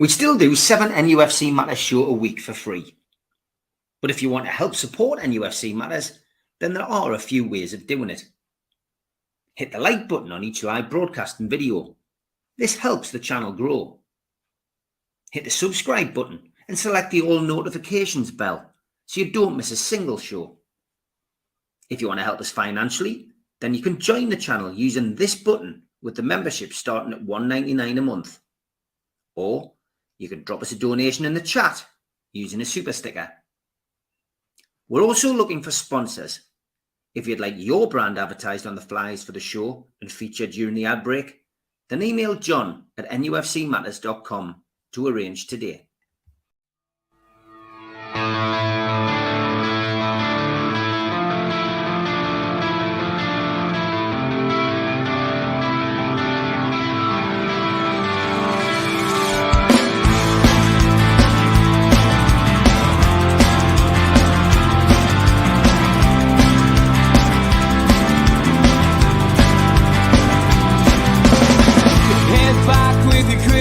We still do 7 NUFC Matters show a week for free. But if you want to help support NUFC Matters, then there are a few ways of doing it. Hit the like button on each live broadcast and video. This helps the channel grow. Hit the subscribe button and select the all notifications bell so you don't miss a single show. If you want to help us financially, then you can join the channel using this button with the membership starting at $1.99 a month. Or you can drop us a donation in the chat using a super sticker. We're also looking for sponsors. If you'd like your brand advertised on the flyers for the show and featured during the ad break, then email John at nufcmatters.com to arrange today.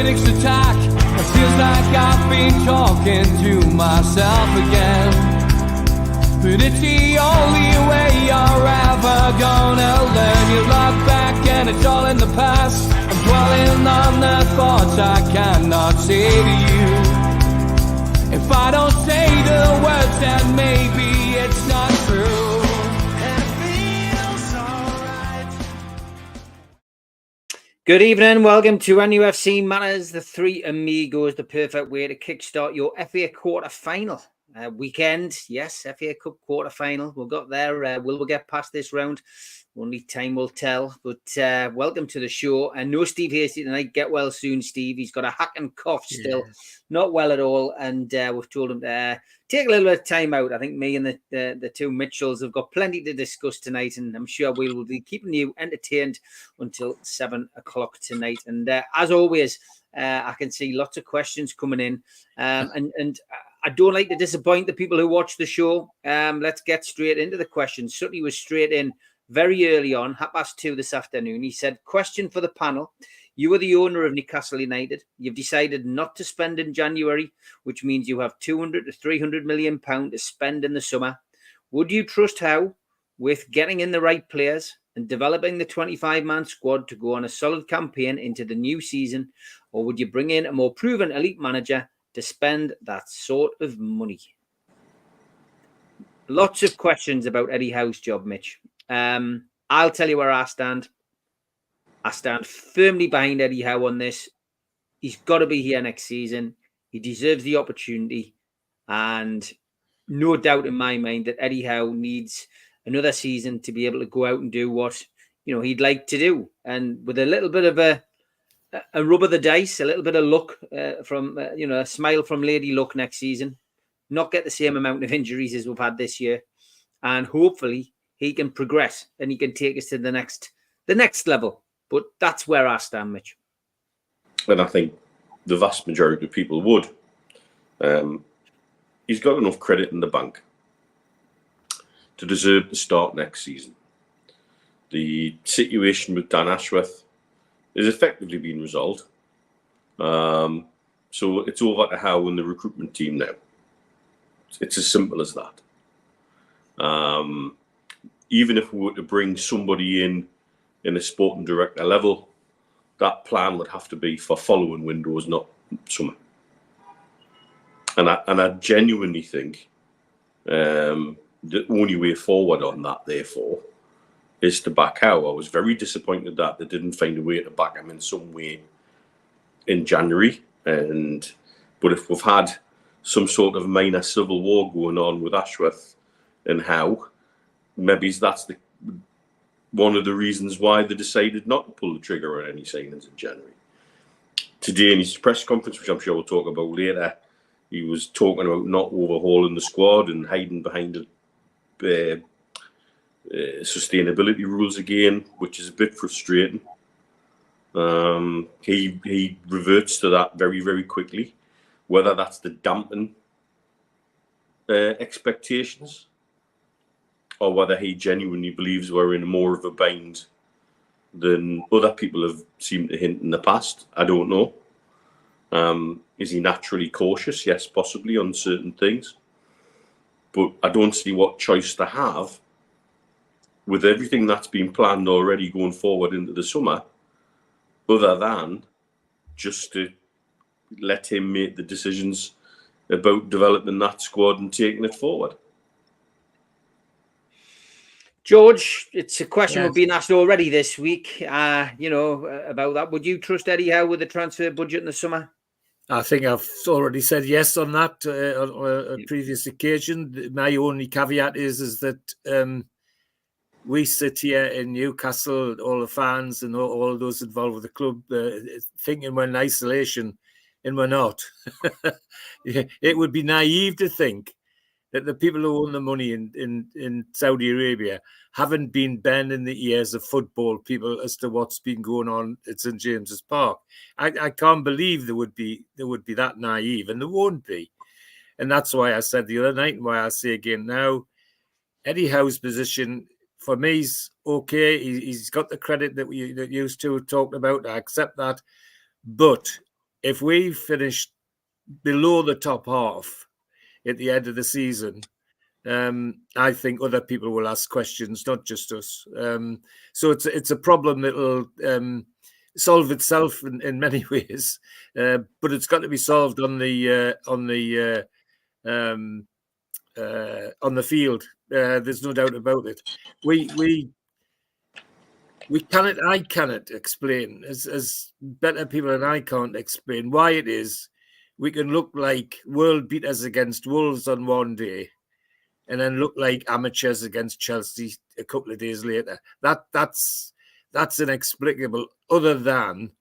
Attack. It feels like I've been talking to myself again, but it's the only way you're ever gonna learn. You look back and it's all in the past. I'm dwelling on the thoughts I cannot say to you. If I don't say the words, then maybe it's not true. Good evening, welcome to NUFC Matters, the three amigos, the perfect way to kickstart your FA quarter-final weekend. Yes, FA Cup quarter-final. We'll get there. Will we get past this round? Only time will tell. But welcome to the show. And no Steve Hasty tonight. Get well soon, Steve. He's got a hacking cough still. Yes. Not well at all. And we've told him to take a little bit of time out. I think me and the two Mitchells have got plenty to discuss tonight. And I'm sure we will be keeping you entertained until 7 o'clock tonight. And as always, I can see lots of questions coming in. And I don't like to disappoint the people who watch the show. Let's get straight into the questions. Sutty was straight in very early on, 2:30 this afternoon. He said, question for the panel. You are the owner of Newcastle United. You've decided not to spend in January, which means you have 200 to 300 million pounds to spend in the summer. Would you trust Howe with getting in the right players and developing the 25-man squad to go on a solid campaign into the new season? Or would you bring in a more proven elite manager to spend that sort of money? Lots of questions about Eddie Howe's job, Mitch. I'll tell you where I stand. I stand firmly behind Eddie Howe on this. He's got to be here next season. He deserves the opportunity. And no doubt in my mind that Eddie Howe needs another season to be able to go out and do what, he'd like to do. And with a little bit of a rub of the dice, a little bit of luck from a smile from Lady Luck next season, not get the same amount of injuries as we've had this year. And hopefully he can progress and he can take us to the next level. But that's where I stand, Mitch. And I think the vast majority of people would. He's got enough credit in the bank to deserve to start next season. The situation with Dan Ashworth is effectively being resolved. So it's over to Howe and the recruitment team now. It's as simple as that. Even if we were to bring somebody in a sporting director level, that plan would have to be for following windows, not summer. And I genuinely think the only way forward on that, therefore, is to back Howe. I was very disappointed that they didn't find a way to back him in some way in January. But if we've had some sort of minor civil war going on with Ashworth and Howe, maybe that's one of the reasons why they decided not to pull the trigger on any signings in January. Today in his press conference, which I'm sure we'll talk about later, he was talking about not overhauling the squad and hiding behind the sustainability rules again, which is a bit frustrating. He reverts to that very, very quickly, whether that's to dampen expectations or whether he genuinely believes we're in more of a bind than other people have seemed to hint in the past. I don't know. Is he naturally cautious? Yes, possibly on certain things. But I don't see what choice they have with everything that's been planned already going forward into the summer, other than just to let him make the decisions about developing that squad and taking it forward. George, it's a question we've been asked already this week, about that. Would you trust Eddie Howe with the transfer budget in the summer? I think I've already said yes on that on a previous occasion. My only caveat is that we sit here in Newcastle, all the fans and all those involved with the club, thinking we're in isolation, and we're not. It would be naive to think that the people who own the money in Saudi Arabia haven't been bending the ears of football people as to what's been going on at St James's Park. I can't believe they would be that naive, and they won't be. And that's why I said the other night, and why I say again now, Eddie Howe's position for me is okay. He's got the credit that that used to talk about. I accept that. But if we finish below the top half at the end of the season, I think other people will ask questions, not just us. So it's a problem that'll solve itself in many ways, but it's got to be solved on the field. There's no doubt about it. I cannot explain, as better people than I can't explain why it is we can look like world beaters against Wolves on one day and then look like amateurs against Chelsea a couple of days later. That's inexplicable, other than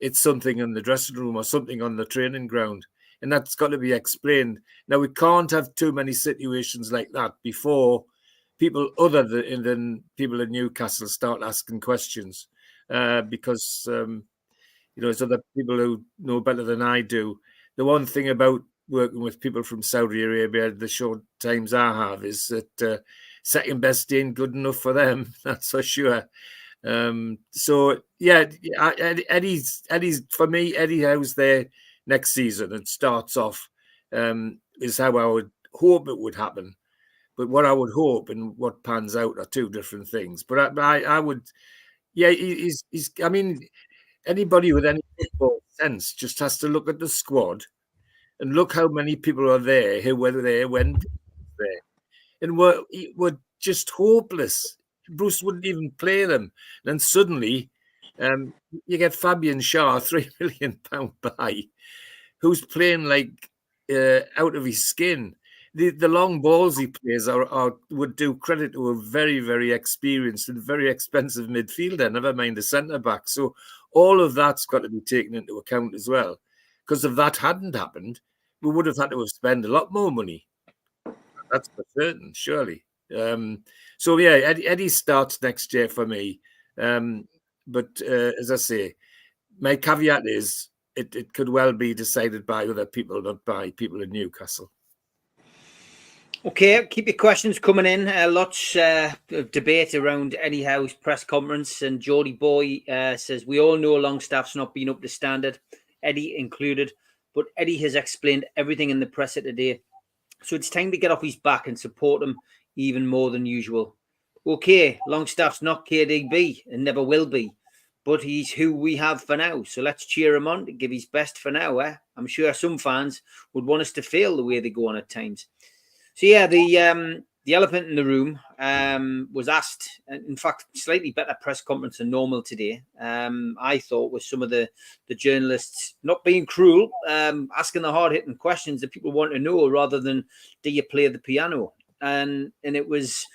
it's something in the dressing room or something on the training ground. And that's got to be explained. Now, we can't have too many situations like that before people other than people in Newcastle start asking questions, because there's other people who know better than I do. The one thing about working with people from Saudi Arabia, the short times I have, is that second best ain't good enough for them. That's for sure. So yeah, Eddie's for me. Eddie Howe's there next season and starts off is how I would hope it would happen. But what I would hope and what pans out are two different things. But I would, yeah, he's. I mean, anybody with any football sense just has to look at the squad and look how many people are there who were there when there, and were just hopeless. Bruce wouldn't even play them. Then suddenly, you get Fabian Schär, £3 million buy, who's playing like out of his skin. The long balls he plays would do credit to a very, very experienced and very expensive midfielder, never mind the centre-back. So all of that's got to be taken into account as well. Because if that hadn't happened, we would have had to have spent a lot more money. That's for certain, surely. So, yeah, Eddie starts next year for me. But as I say, my caveat is it could well be decided by other people, not by people in Newcastle. Okay, keep your questions coming in. Lots of debate around Eddie Howe's press conference. And Geordie Boy says, we all know Longstaff's not been up to standard, Eddie included. But Eddie has explained everything in the presser today. So it's time to get off his back and support him even more than usual. Okay, Longstaff's not KDB and never will be. But he's who we have for now. So let's cheer him on to give his best for now. I'm sure some fans would want us to fail the way they go on at times. So yeah, the elephant in the room was asked, in fact, slightly better press conference than normal today. I thought with some of the journalists not being cruel, asking the hard-hitting questions that people want to know rather than do you play the piano? And it was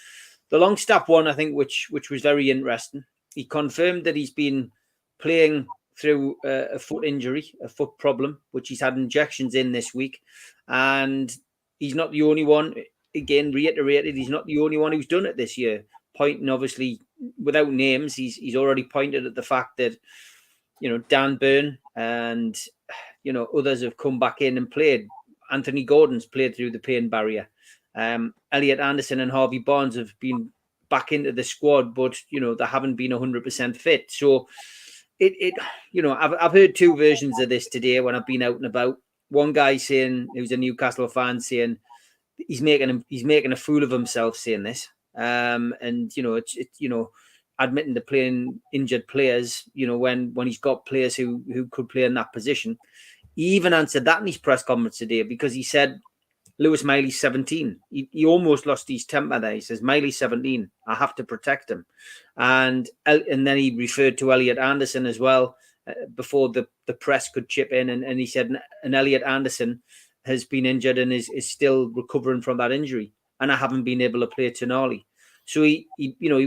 the Longstaff one, I think, which was very interesting. He confirmed that he's been playing through a foot injury, a foot problem, which he's had injections in this week. And he's not the only one. Again, reiterated, he's not the only one who's done it this year. Pointing, obviously, without names, he's already pointed at the fact that, Dan Burn and, others have come back in and played. Anthony Gordon's played through the pain barrier. Elliot Anderson and Harvey Barnes have been back into the squad, but, they haven't been 100% fit. So, I've heard two versions of this today when I've been out and about. one guy saying, who's a Newcastle fan, saying he's making a fool of himself saying this. And it's admitting to playing injured players, when he's got players who could play in that position. He even answered that in his press conference today, because he said Lewis Miley's 17. He almost lost his temper there. He says, Miley's 17. I have to protect him. And then he referred to Elliot Anderson as well, before the press could chip in. And he said, and Elliot Anderson has been injured and is still recovering from that injury. And I haven't been able to play Tonali. So he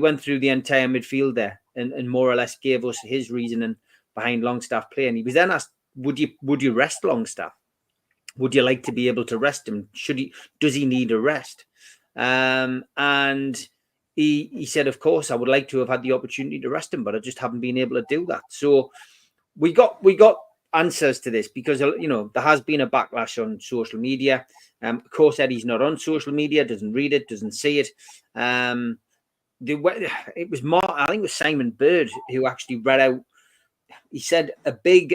went through the entire midfield there and more or less gave us his reasoning behind Longstaff playing. He was then asked, would you rest Longstaff? Would you like to be able to rest him? Does he need a rest? And he said, of course, I would like to have had the opportunity to rest him, but I just haven't been able to do that. So we got answers to this, because there has been a backlash on social media. Of course, Eddie's not on social media, doesn't read it, doesn't see it. It was I think it was Simon Bird who actually read out. He said a big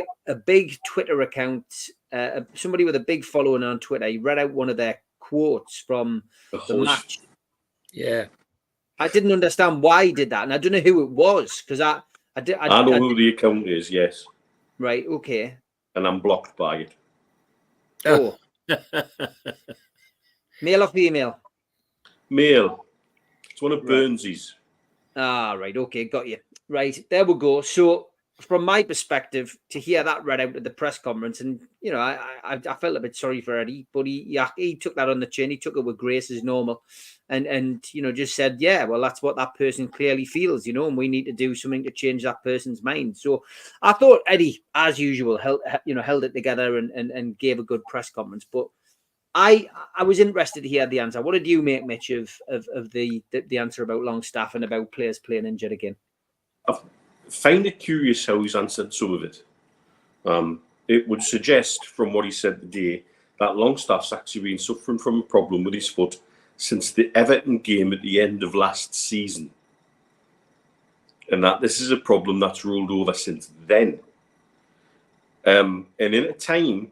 Twitter account, somebody with a big following on Twitter, he read out one of their quotes from the match. Yeah, I didn't understand why he did that, and I don't know who it was, because I know who the account is. Yes. Right. Okay. And I'm blocked by it. Oh. Male or female? Male. It's one of Burnsy's. Ah, right. Okay, got you. Right, there we go. So, from my perspective, to hear that read out at the press conference, and I felt a bit sorry for Eddie, but he took that on the chin. He took it with grace as normal, and just said, yeah, well, that's what that person clearly feels, and we need to do something to change that person's mind. So I thought Eddie, as usual, held it together and gave a good press conference. But I was interested to hear the answer. What did you make, Mitch, of the answer about Longstaff and about players playing injured again? I find it curious how he's answered some of it. It would suggest, from what he said today, that Longstaff's actually been suffering from a problem with his foot since the Everton game at the end of last season. And that this is a problem that's rolled over since then. And in a time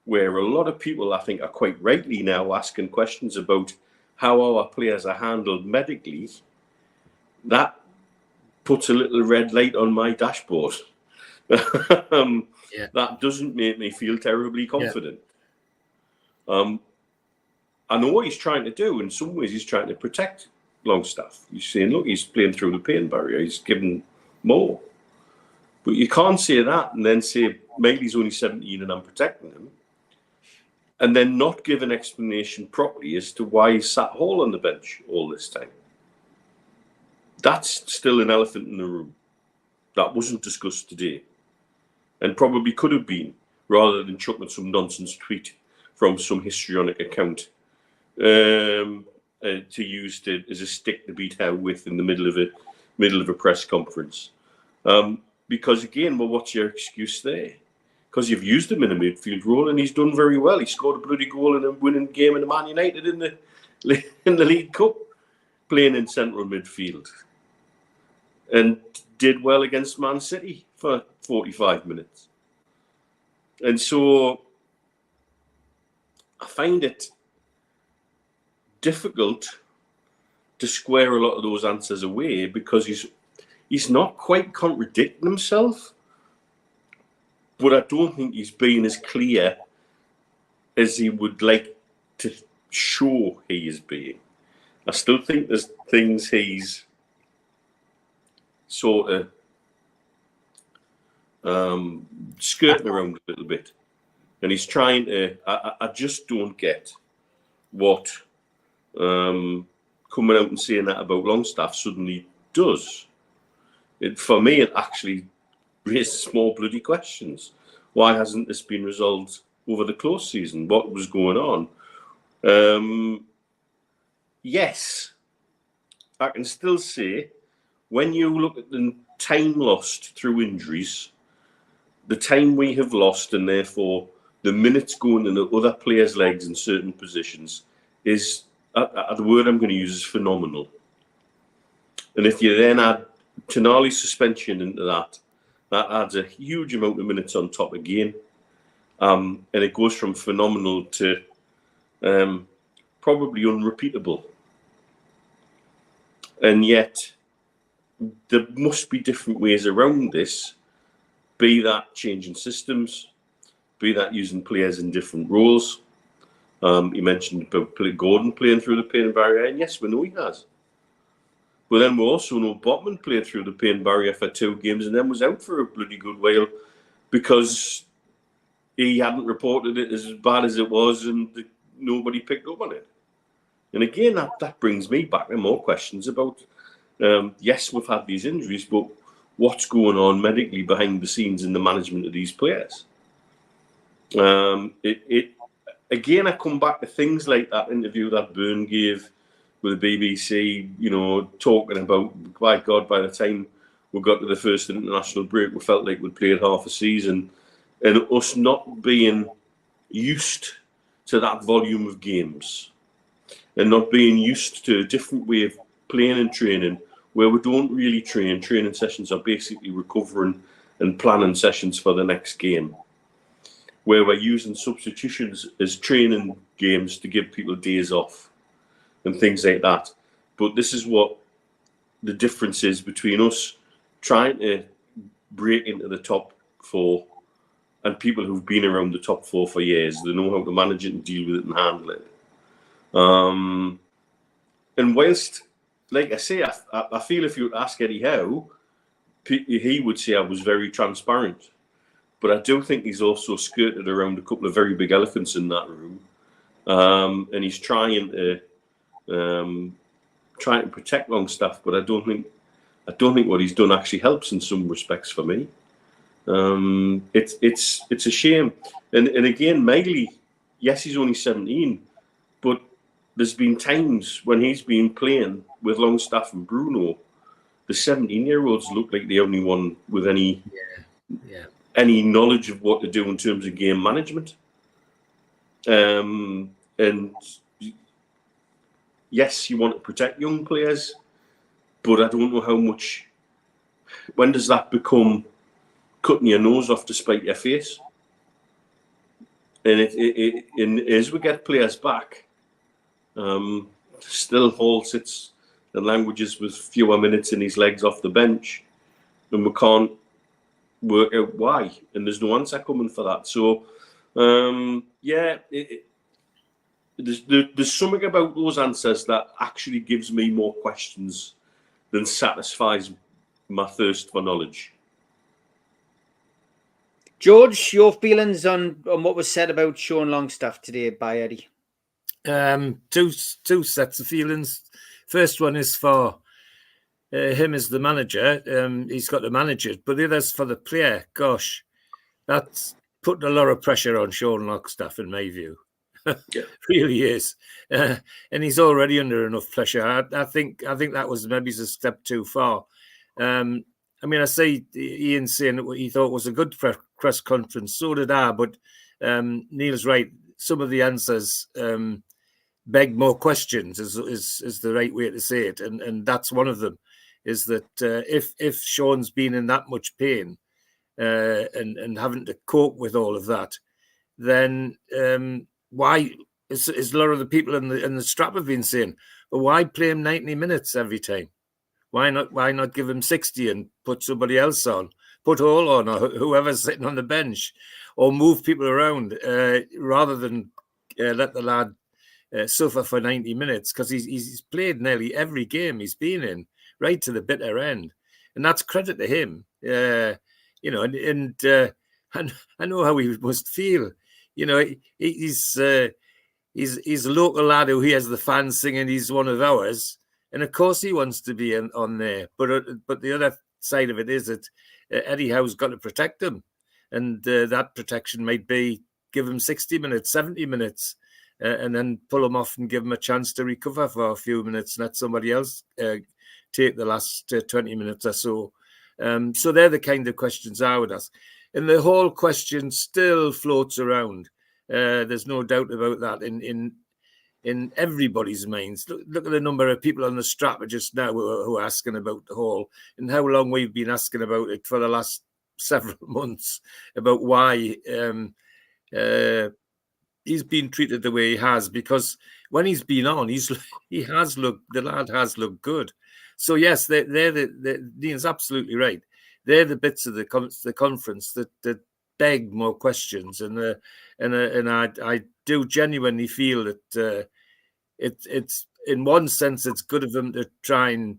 where a lot of people, I think, are quite rightly now asking questions about how our players are handled medically, that puts a little red light on my dashboard. That doesn't make me feel terribly confident. I know what he's trying to do. In some ways, he's trying to protect Longstaff. He's saying, look, he's playing through the pain barrier. He's given more. But you can't say that and then say, maybe he's only 17 and I'm protecting him, and then not give an explanation properly as to why he sat Hall on the bench all this time. That's still an elephant in the room. That wasn't discussed today. And probably could have been, rather than chucking some nonsense tweet from some histrionic account to use as a stick to beat Howe with in the middle of a press conference. Because again, well, what's your excuse there? Because you've used him in a midfield role and he's done very well. He scored a bloody goal in a winning game in the Man United in the League Cup, playing in central midfield, and did well against Man City for 45 minutes. And so I find it difficult to square a lot of those answers away, because he's not quite contradicting himself, but I don't think he's being as clear as he would like to show he is being. I still think there's things he's sort of skirting around a little bit, and he's trying to. I just don't get what coming out and saying that about Longstaff suddenly does. For me, it actually raises more bloody questions. Why hasn't this been resolved over the close season? What was going on? Yes, I can still say, when you look at the time lost through injuries, the time we have lost, and therefore the minutes going in the other players' legs in certain positions, is the word I'm going to use is phenomenal. And if you then add Tonali's suspension into that, that adds a huge amount of minutes on top again. And it goes from phenomenal to probably unrepeatable. And yet, there must be different ways around this, be that changing systems, be that using players in different roles. You mentioned about Gordon playing through the pain barrier, and yes, we know he has. But then we also know Botman played through the pain barrier for 2 games and then was out for a bloody good while because he hadn't reported it as bad as it was and nobody picked up on it. And again, that brings me back to more questions about, yes, we've had these injuries, but what's going on medically behind the scenes in the management of these players? Again, I come back to things like that interview that Byrne gave with the BBC, you know, talking about, by God, by the time we got to the first international break, we felt like we'd played half a season. And us not being used to that volume of games and not being used to a different way of playing and training, where we don't really train. Training sessions are basically recovering and planning sessions for the next game, where we're using substitutions as training games to give people days off and things like that. But this is what the difference is between us trying to break into the top 4 and people who've been around the top 4 for years. They know how to manage it and deal with it and handle it. And whilst, like I say, I feel if you ask Eddie Howe, he would say I was very transparent. But I do think he's also skirted around a couple of very big elephants in that room. And he's trying to protect Longstaff, but I don't think what he's done actually helps in some respects for me. It's a shame. And again, Megley, yes, he's only 17, but there's been times when he's been playing with Longstaff and Bruno, the 17-year-olds look like the only one with any knowledge of what to do in terms of game management. And yes, you want to protect young players, but I don't know how much. When does that become cutting your nose off to spite your face? And as we get players back, still Hall sits and languages with fewer minutes in his legs off the bench, and we can't work out why. And there's no answer coming for that. So, there's something about those answers that actually gives me more questions than satisfies my thirst for knowledge. George, your feelings on what was said about Sean Longstaff today by Eddie? Two sets of feelings. First one is for him as the manager. He's got to manage it, but the other's for the player. Gosh, that's putting a lot of pressure on Sean Longstaff, in my view. Yeah. Really is, and he's already under enough pressure. I think that was maybe a step too far. I mean, I see Ian saying what he thought was a good press conference. So did I, but Neil's right. Some of the answers beg more questions. Is the right way to say it, and that's one of them. Is that if Sean's been in that much pain and having to cope with all of that, then why is a lot of the people in the strap have been saying, well, why play him 90 minutes every time? Why not give him 60 and put somebody else on, put Hall on, or whoever's sitting on the bench, or move people around rather than let the lad suffer for 90 minutes, because he's played nearly every game he's been in, right to the bitter end, and that's credit to him. You know, and I know how he must feel. You know, he's a local lad who he has the fans singing he's one of ours, and of course he wants to be on there. But the other side of it is that Eddie Howe's got to protect him, and that protection might be give him 60 minutes, 70 minutes, and then pull him off and give him a chance to recover for a few minutes, and let somebody else take the last 20 minutes or so. So they're the kind of questions I would ask. And the whole question still floats around. There's no doubt about that in everybody's minds. Look at the number of people on the strap just now who are asking about the Hall, and how long we've been asking about it for the last several months, about why he's been treated the way he has, because when he's been on, the lad has looked good. So yes, Neil's absolutely right. They're the bits of the conference that beg more questions, and I do genuinely feel that it's in one sense it's good of them to try and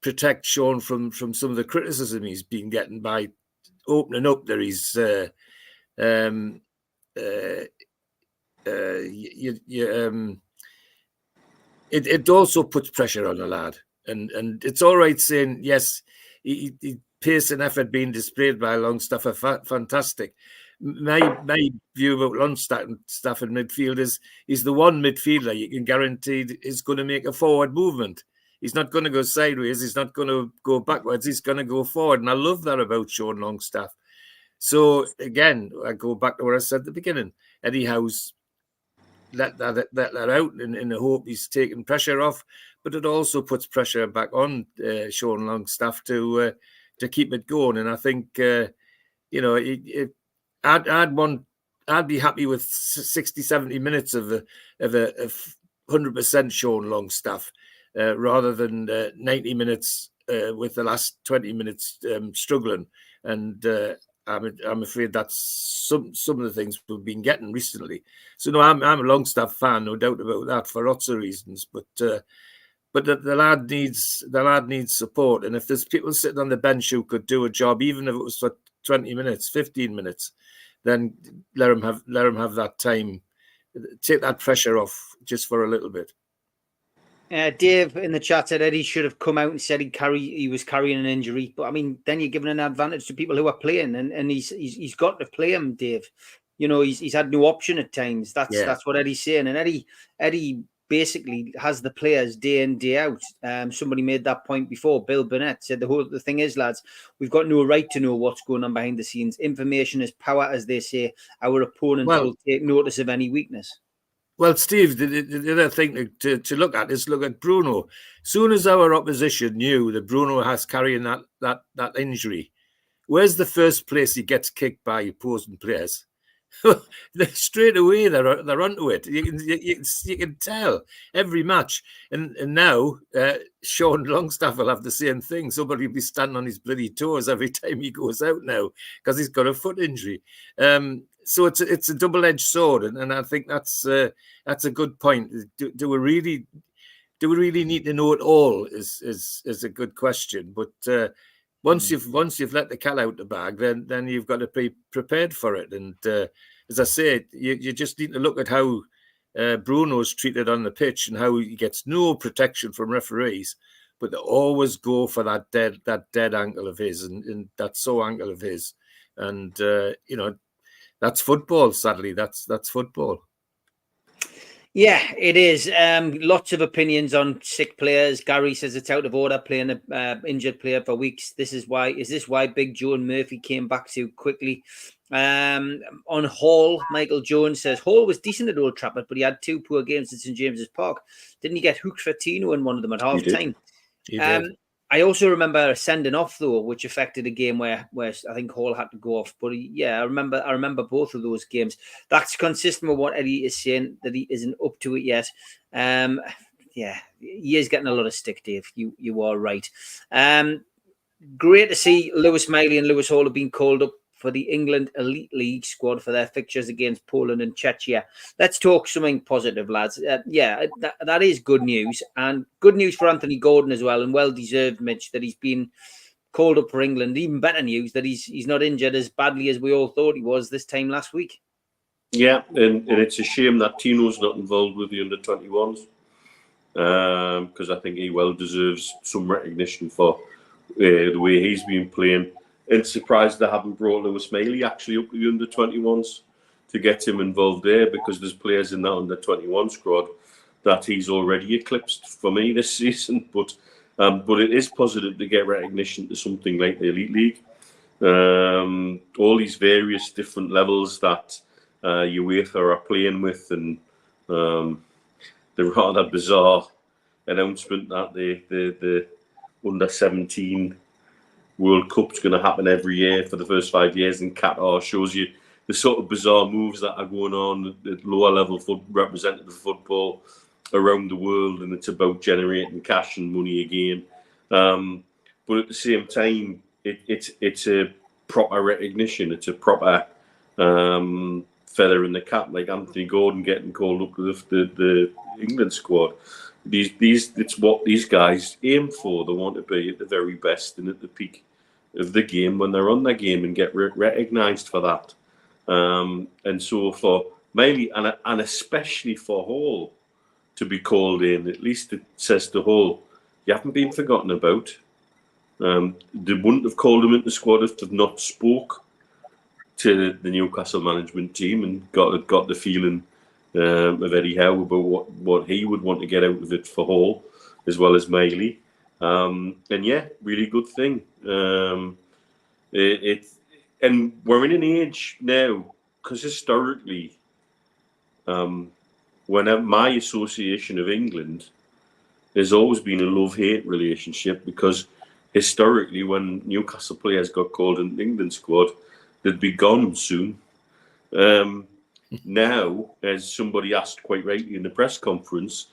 protect Sean from some of the criticism he's been getting by opening up that he's it also puts pressure on the lad, and it's all right saying yes, he pace and effort being displayed by Longstaff are fantastic. My view about Longstaff in midfield is he's the one midfielder you can guarantee is going to make a forward movement. He's not going to go sideways. He's not going to go backwards. He's going to go forward, and I love that about Sean Longstaff. So again, I go back to what I said at the beginning. Eddie Howe's let that out in the hope he's taking pressure off, but it also puts pressure back on Sean Longstaff to keep it going. And I think I'd be happy with 60, 70 minutes of 100% Sean Longstaff rather than 90 minutes with the last 20 minutes struggling. And I'm afraid that's some of the things we've been getting recently. So no, I'm a Longstaff fan, no doubt about that, for lots of reasons. But the lad needs support, and if there's people sitting on the bench who could do a job, even if it was for 20 minutes, 15 minutes, then let him have that time, take that pressure off just for a little bit. Dave in the chat said Eddie should have come out and said he was carrying an injury, but I mean, then you're giving an advantage to people who are playing, and he's got to play him, Dave. You know, he's had no option at times. That's what Eddie's saying, and Eddie basically has the players day in, day out. Somebody made that point before. Bill Burnett said the thing is, lads, we've got no right to know what's going on behind the scenes. Information is power, as they say. Our opponents will take notice of any weakness. Well, Steve, the other thing to look at is look at Bruno. Soon as our opposition knew that Bruno has carrying that injury, where's the first place he gets kicked by opposing players? Straight away they're onto it. You can tell every match. And now Sean Longstaff will have the same thing. Somebody will be standing on his bloody toes every time he goes out now because he's got a foot injury. So it's a double-edged sword, and I think that's a good point. Do we really need to know it all? Is a good question. But once you've let the cat out the bag, then you've got to be prepared for it. And as I say, you just need to look at how Bruno's treated on the pitch and how he gets no protection from referees, but they always go for that dead ankle of his and that sore ankle of his, and that's football. Sadly, that's football. Yeah, it is. Lots of opinions on sick players. Gary says it's out of order playing an injured player for weeks. Is this why Big Joe and Murphy came back so quickly? On Hall, Michael Jones says Hall was decent at Old Trafford, but he had 2 poor games at St James's Park. Didn't he get hooked for Tino in one of them at half time? He did. I also remember a sending off though, which affected a game where I think Hall had to go off. But I remember both of those games. That's consistent with what Eddie is saying, that he isn't up to it yet. He is getting a lot of stick, Dave. You are right. Great to see Lewis Miley and Lewis Hall have been called up for the England Elite League squad for their fixtures against Poland and Czechia. Let's talk something positive, lads. That is good news, and good news for Anthony Gordon as well, and well-deserved, Mitch, that he's been called up for England. Even better news that he's not injured as badly as we all thought he was this time last week. Yeah, and it's a shame that Tino's not involved with the under-21s because I think he well deserves some recognition for the way he's been playing. And surprised they haven't brought Lewis Miley actually up to the under-21s to get him involved there, because there's players in that under-21 squad that he's already eclipsed for me this season. But it is positive to get recognition to something like the Elite League. All these various different levels that UEFA are playing with, and the rather bizarre announcement that the under-17 World Cup's going to happen every year for the first 5 years in Qatar shows you sort of bizarre moves that are going on at lower level representative football around the world, and it's about generating cash and money again. But at the same time, it's a proper recognition. It's a proper feather in the cap, like Anthony Gordon getting called up to the England squad. It's what these guys aim for. They want to be at the very best and at the peak of the game when they're on their game and get recognised for that. And so for Miley and especially for Hall to be called in, at least it says to Hall, you haven't been forgotten about. They wouldn't have called him into the squad if they've not spoke to the Newcastle management team and got the feeling of Eddie Howe about what he would want to get out of it for Hall as well as Miley. And yeah, really good thing. And we're in an age now, because historically, whenever my association of England has always been a love-hate relationship, because historically, when Newcastle players got called in the England squad, they'd be gone soon. Now, as somebody asked quite rightly in the press conference,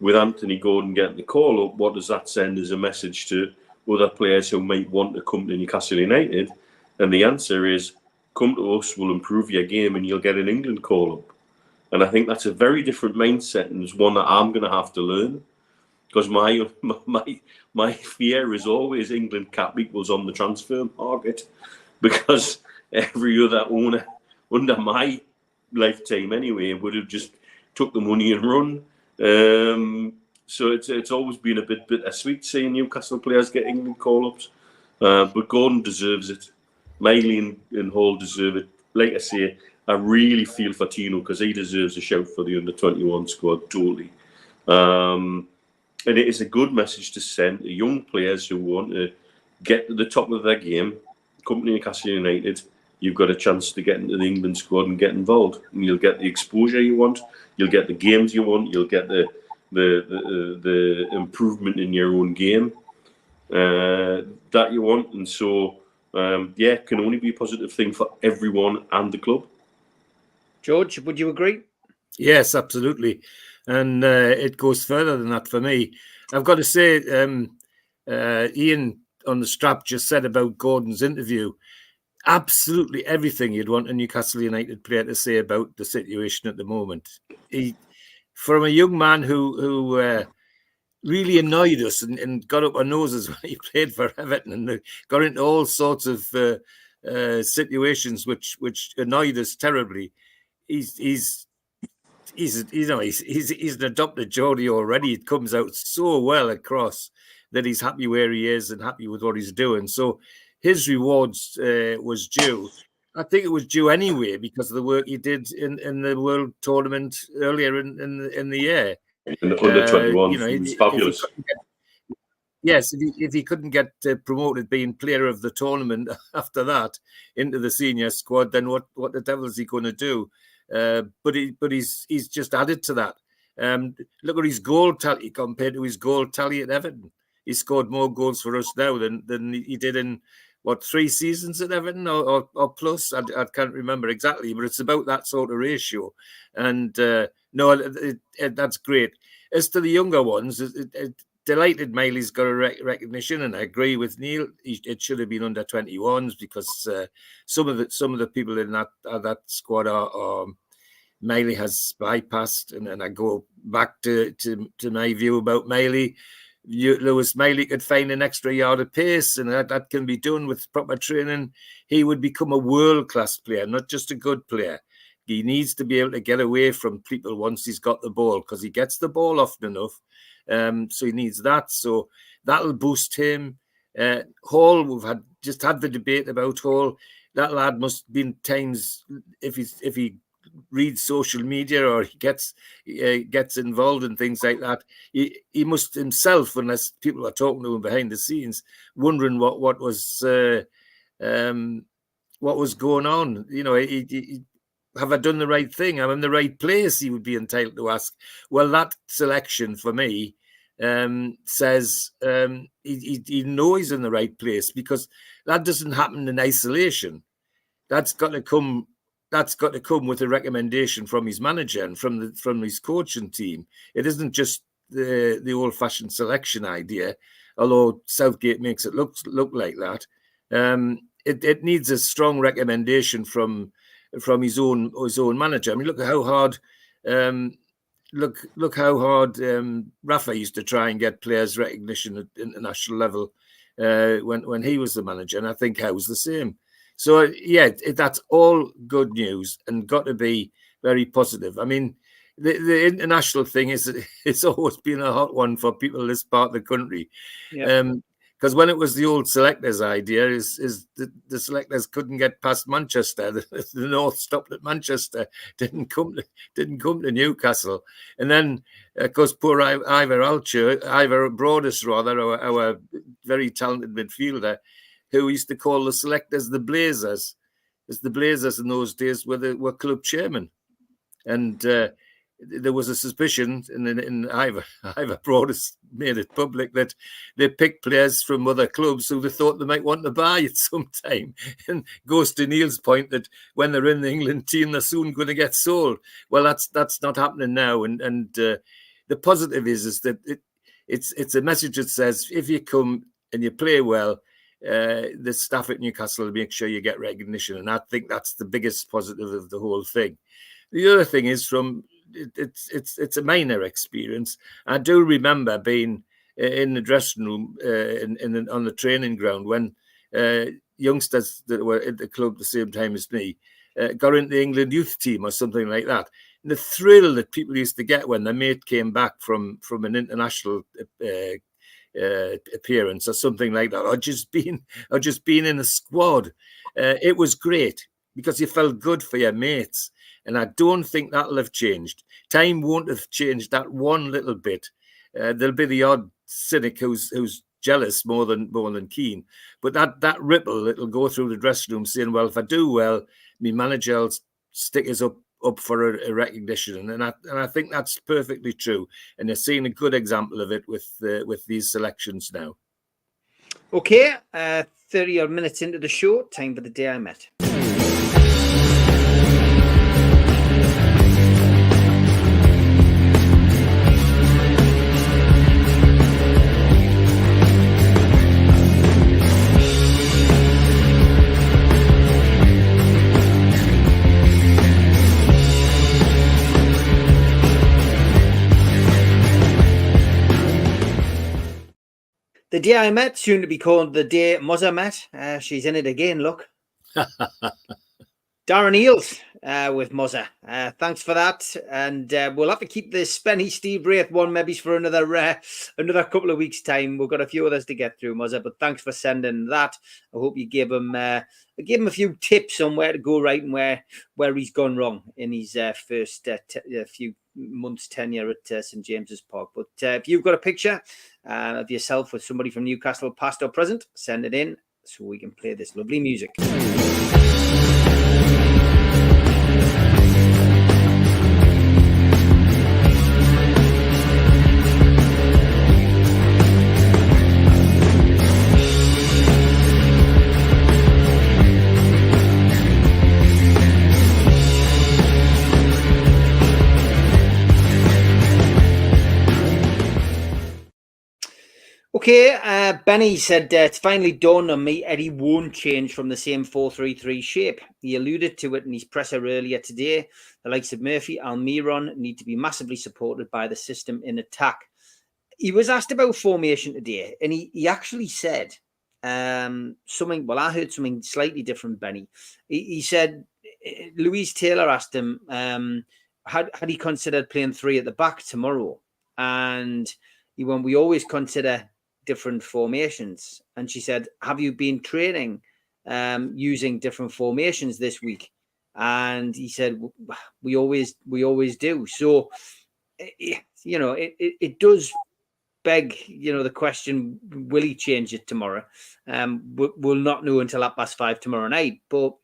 with Anthony Gordon getting the call up, what does that send as a message to other players who might want to come to Newcastle United? And the answer is, come to us, we'll improve your game and you'll get an England call-up. And I think that's a very different mindset, and it's one that I'm going to have to learn, because my fear is always England cap equals on the transfer market, because every other owner under my lifetime anyway would have just took the money and run. So it's always been a bit bittersweet seeing Newcastle players get England call-ups. But Gordon deserves it. Miley and Hall deserve it. Like I say, I really feel for Tino, because he deserves a shout for the under-21 squad, totally. And it is a good message to send to young players who want to get to the top of their game. Come to Newcastle United, you've got a chance to get into the England squad and get involved. And you'll get the exposure you want, you'll get the games you want, you'll get the improvement in your own game that you want. And so, yeah, it can only be a positive thing for everyone and the club. George, would you agree? Yes, absolutely. And it goes further than that for me. I've got to say, Ian on the strap just said about Gordon's interview, absolutely everything you'd want a Newcastle United player to say about the situation at the moment. From a young man who really annoyed us and got up our noses when he played for Everton and got into all sorts of situations which annoyed us terribly. He's an adopted Geordie already. It comes out so well across that he's happy where he is and happy with what he's doing. So his rewards was due. I think it was due anyway because of the work he did in the World Tournament earlier in the year. In the under-21, he was fabulous. If he couldn't get promoted being player of the tournament after that into the senior squad, then what the devil is he going to do? But he's just added to that. Look at his goal tally compared to his goal tally at Everton. He scored more goals for us now than he did in 3 seasons at Everton or plus. I can't remember exactly, but it's about that sort of ratio. And that's great. As to the younger ones, delighted Miley's got a recognition, and I agree with Neil. It should have been under 21s because some of the people in that squad are Miley has bypassed, and I go back to my view about Miley. Lewis Miley could find an extra yard of pace, and that can be done with proper training. He would become a world-class player, not just a good player. He needs to be able to get away from people once he's got the ball, because he gets the ball often enough. So he needs that. So that'll boost him. Hall, we've just had the debate about Hall. That lad must have been times, if he reads social media or he gets involved in things like that, he must himself, unless people are talking to him behind the scenes, wondering what was going on. You know, have I done the right thing? I'm in the right place, he would be entitled to ask. Well, that selection for me says he knows he's in the right place, because that doesn't happen in isolation. That's got to come that's got to come with a recommendation from his manager and from his coaching team. It isn't just the old-fashioned selection idea, although Southgate makes it look like that. It needs a strong recommendation from his own manager. I mean, look how hard Rafa used to try and get players recognition at international level when he was the manager, and I think Howe's the same. So yeah, that's all good news and got to be very positive. I mean, the international thing it's always been a hot one for people in this part of the country. Because when it was the old selectors' idea, is the selectors couldn't get past Manchester. The North stopped at Manchester, didn't come to Newcastle, and then of course poor Ivor Broadus, our very talented midfielder, who used to call the selectors the Blazers, as the Blazers in those days were club chairmen, and there was a suspicion, and Ivor Broadus made it public that they picked players from other clubs who they thought they might want to buy at some time. And goes to Neil's point that when they're in the England team, they're soon going to get sold. Well, that's not happening now. And the positive is that it's a message that says if you come and you play well, the staff at Newcastle will make sure you get recognition. And I think that's the biggest positive of the whole thing. The other thing is it's a minor experience. I do remember being in the dressing room on the training ground when youngsters that were at the club at the same time as me got into the England youth team or something like that. And the thrill that people used to get when their mate came back from an international appearance or something like that, or just being in a squad, it was great because you felt good for your mates. And I don't think that'll have changed. Time won't have changed that one little bit. There'll be the odd cynic who's jealous more than keen. But that ripple that'll go through the dressing room saying, well, if I do well, my manager will stick us up for a recognition. And I think that's perfectly true. And you're seeing a good example of it with these selections now. Okay, 30 odd minutes into the show, time for the day I met. The day I met, soon to be called the day Mozza met. She's in it again, look. Darren Eales with Mozza. Thanks for that. And we'll have to keep this Spenny Steve Wraith one maybe for another couple of weeks' time. We've got a few others to get through, Mozza, but thanks for sending that. I hope you give him a few tips on where to go right and where he's gone wrong in his first few months tenure at St James's Park. But if you've got a picture of yourself with somebody from Newcastle, past or present, send it in so we can play this lovely music. Okay, Benny said, it's finally dawned on me Eddie won't change from the same 4-3-3 shape. He alluded to it in his presser earlier today. The likes of Murphy, Almiron need to be massively supported by the system in attack. He was asked about formation today, and he actually said something, well, I heard something slightly different, Benny. He said, Louise Taylor asked him, had he considered playing three at the back tomorrow? And he went, we always consider different formations. And she said, have you been training using different formations this week? And he said, we always do. So, it does beg, the question, will he change it tomorrow? We'll not know until 5:30 tomorrow night. But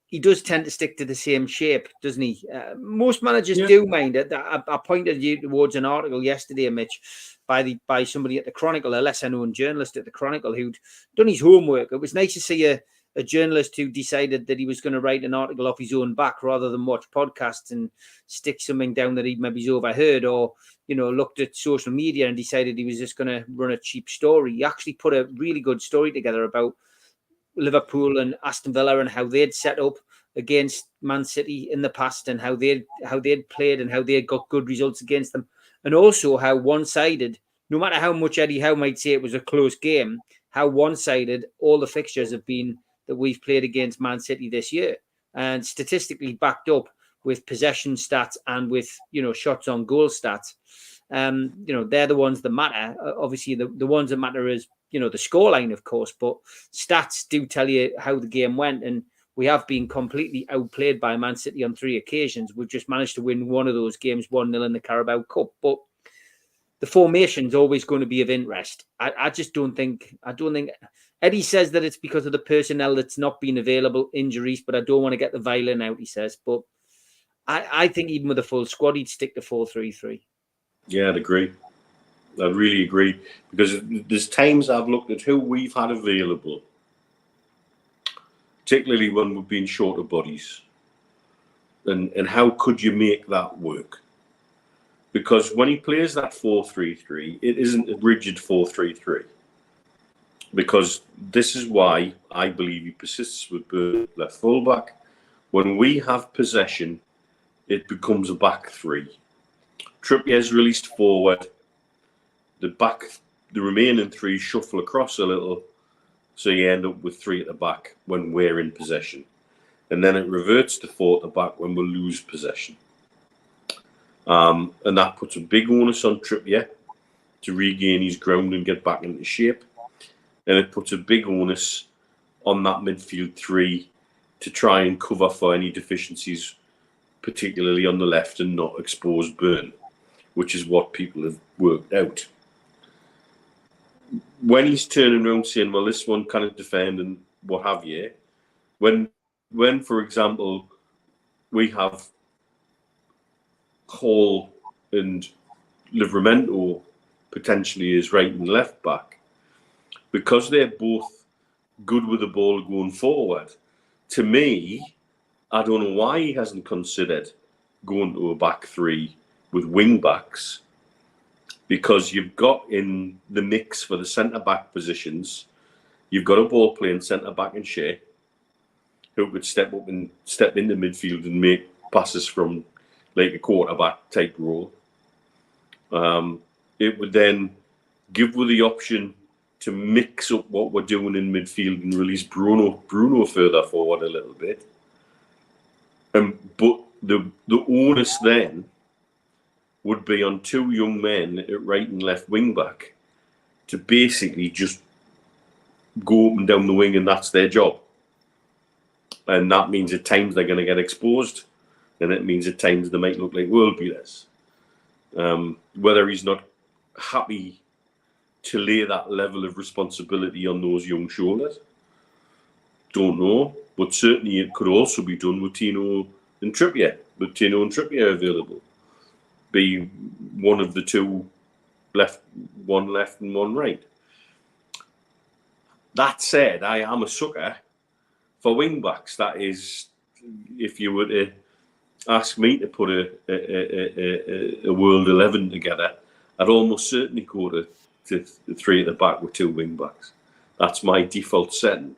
he does tend to stick to the same shape, doesn't he? Most managers do mind it. I pointed you towards an article yesterday, Mitch, by somebody at the Chronicle, a lesser known journalist at the Chronicle who'd done his homework. It was nice to see a a journalist who decided that he was going to write an article off his own back rather than watch podcasts and stick something down that he'd maybe overheard, or, you know, looked at social media and decided he was just going to run a cheap story. He actually put a really good story together about Liverpool and Aston Villa and how they'd set up against Man City in the past, and how they'd played and how they had got good results against them, and also how one-sided, no matter how much Eddie Howe might say it was a close game, how one-sided all the fixtures have been that we've played against Man City this year, and statistically backed up with possession stats and with, you know, shots on goal stats. You know, they're the ones that matter. Obviously, the ones that matter is, you know, the scoreline, of course, but stats do tell you how the game went, and we have been completely outplayed by Man City on 3 occasions. We've just managed to win one of those games 1-0 in the Carabao Cup, but the formation's always going to be of interest. I don't think Eddie says that it's because of the personnel that's not been available, injuries, but I don't want to get the violin out, he says. But I think even with a full squad, he'd stick to 4-3-3. Yeah, I'd agree. I really agree, because there's times I've looked at who we've had available, particularly when we've been short of bodies, and how could you make that work? Because when he plays that 4-3-3, it isn't a rigid 4-3-3. Because this is why I believe he persists with Burnley left fullback. When we have possession, it becomes a back three. Trippier's released forward. The remaining 3 shuffle across a little, so you end up with 3 at the back when we're in possession. And then it reverts to 4 at the back when we lose possession. And that puts a big onus on Trippier to regain his ground and get back into shape. And it puts a big onus on that midfield 3 to try and cover for any deficiencies, particularly on the left, and not expose Burn, which is what people have worked out. When he's turning around saying, well, this one kind of defend and what have you, when for example, we have Hall and Livramento potentially as right and left back, because they're both good with the ball going forward, to me, I don't know why he hasn't considered going to a back 3 with wing backs, because you've got in the mix for the centre-back positions, you've got a ball-playing centre-back in Shea, who could step up and step into midfield and make passes from like a quarterback type role. It would then give us the option to mix up what we're doing in midfield and release Bruno further forward a little bit. But the onus then would be on 2 young men at right and left wing back to basically just go up and down the wing, and that's their job. And that means at times they're going to get exposed, and it means at times they might look like world beaters. Whether he's not happy to lay that level of responsibility on those young shoulders, don't know. But certainly it could also be done with Tino and Trippier, available. Be one of the 2 left and one right. That said, I am a sucker for wing backs. That is, if you were to ask me to put a World 11 together, I'd almost certainly go to 3 at the back with 2 wing backs. That's my default setting.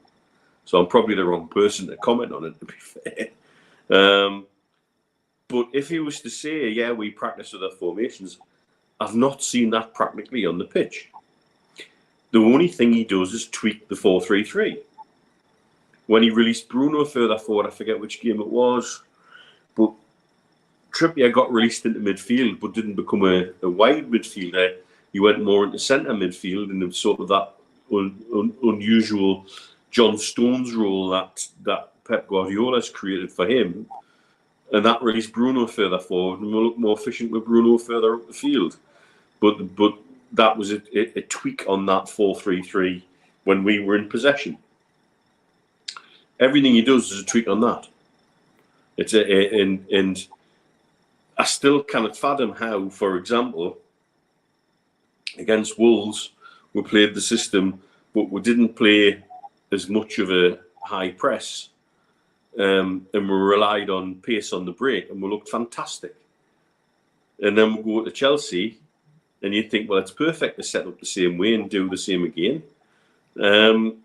So I'm probably the wrong person to comment on it, to be fair. But if he was to say, yeah, we practice other formations, I've not seen that practically on the pitch. The only thing he does is tweak the 4-3-3. When he released Bruno further forward, I forget which game it was, but Trippier got released into midfield but didn't become a wide midfielder. He went more into centre midfield, and it was sort of that unusual John Stones role that Pep Guardiola's created for him. And that released Bruno further forward, and we'll look more efficient with Bruno further up the field. But that was a tweak on that 4-3-3 when we were in possession. Everything he does is a tweak on that. And I still cannot fathom how, for example, against Wolves, we played the system, but we didn't play as much of a high press, and we relied on pace on the break, and we looked fantastic. And then we go to Chelsea, and you think, well, it's perfect to set up the same way and do the same again. And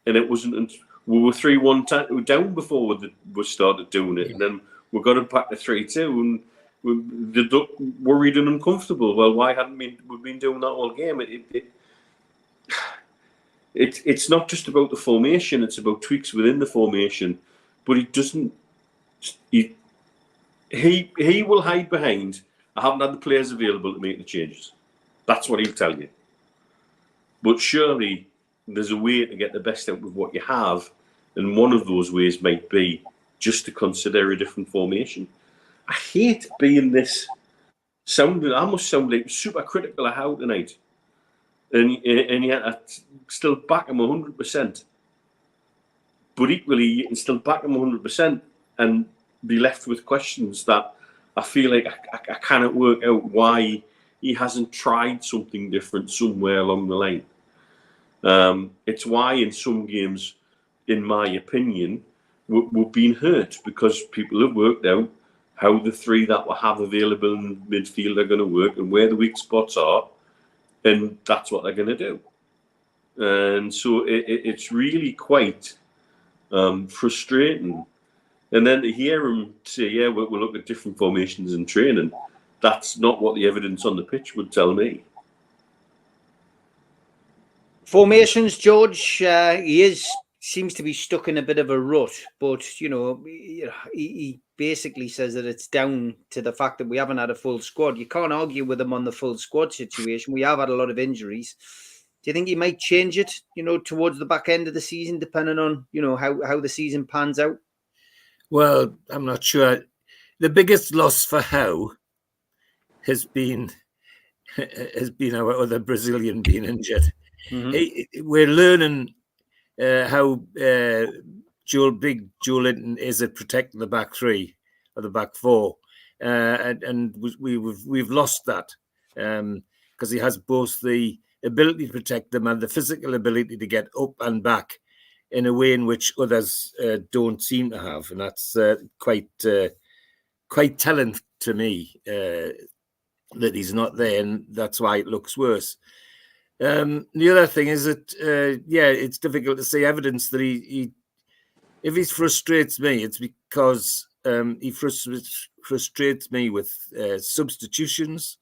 it wasn't. We were 3-1 down before we started doing it, and then we got it back to 3-2, and we worried and uncomfortable. Well, why hadn't we been doing that all game? It's not just about the formation; it's about tweaks within the formation. But he doesn't. He will hide behind, I haven't had the players available to make the changes. That's what he'll tell you. But surely there's a way to get the best out of what you have, and one of those ways might be just to consider a different formation. I hate being this I must sound like super critical of Howe tonight, and yet I still back him 100%. But equally, you can still back him 100% and be left with questions that I feel like I cannot work out why he hasn't tried something different somewhere along the line. It's why in some games, in my opinion, we've been hurt, because people have worked out how the three that we have available in midfield are going to work and where the weak spots are, and that's what they're going to do. And so it's really quite frustrating. And then to hear him say, yeah, we'll look at different formations in training, that's not what the evidence on the pitch would tell me. Formations, George, he seems to be stuck in a bit of a rut, but he basically says that it's down to the fact that we haven't had a full squad. You can't argue with him on the full squad situation. We have had a lot of injuries. Do you think he might change it, towards the back end of the season, depending on, how the season pans out? Well, I'm not sure. The biggest loss for Howe has been our other Brazilian being injured. Mm-hmm. We're learning how Big Joelinton is at protecting the back three or the back four, and we've lost that because he has both the ability to protect them and the physical ability to get up and back in a way in which others don't seem to have, and that's quite telling to me that he's not there, and that's why it looks worse. The other thing is that, it's difficult to see evidence that if he frustrates me, it's because he frustrates me with substitutions,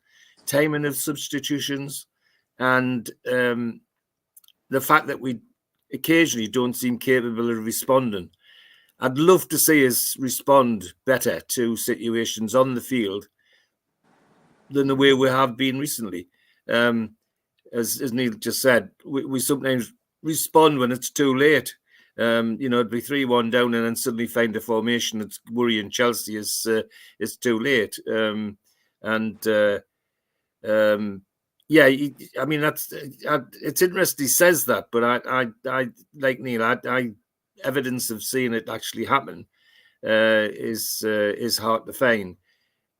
timing of substitutions, and the fact that we occasionally don't seem capable of responding. I'd love to see us respond better to situations on the field than the way we have been recently. As Neil just said, we sometimes respond when it's too late. It'd be 3-1 down and then suddenly find a formation that's worrying Chelsea is too late. It's interesting he says that, but I like Neil. Evidence of seeing it actually happen is hard to find,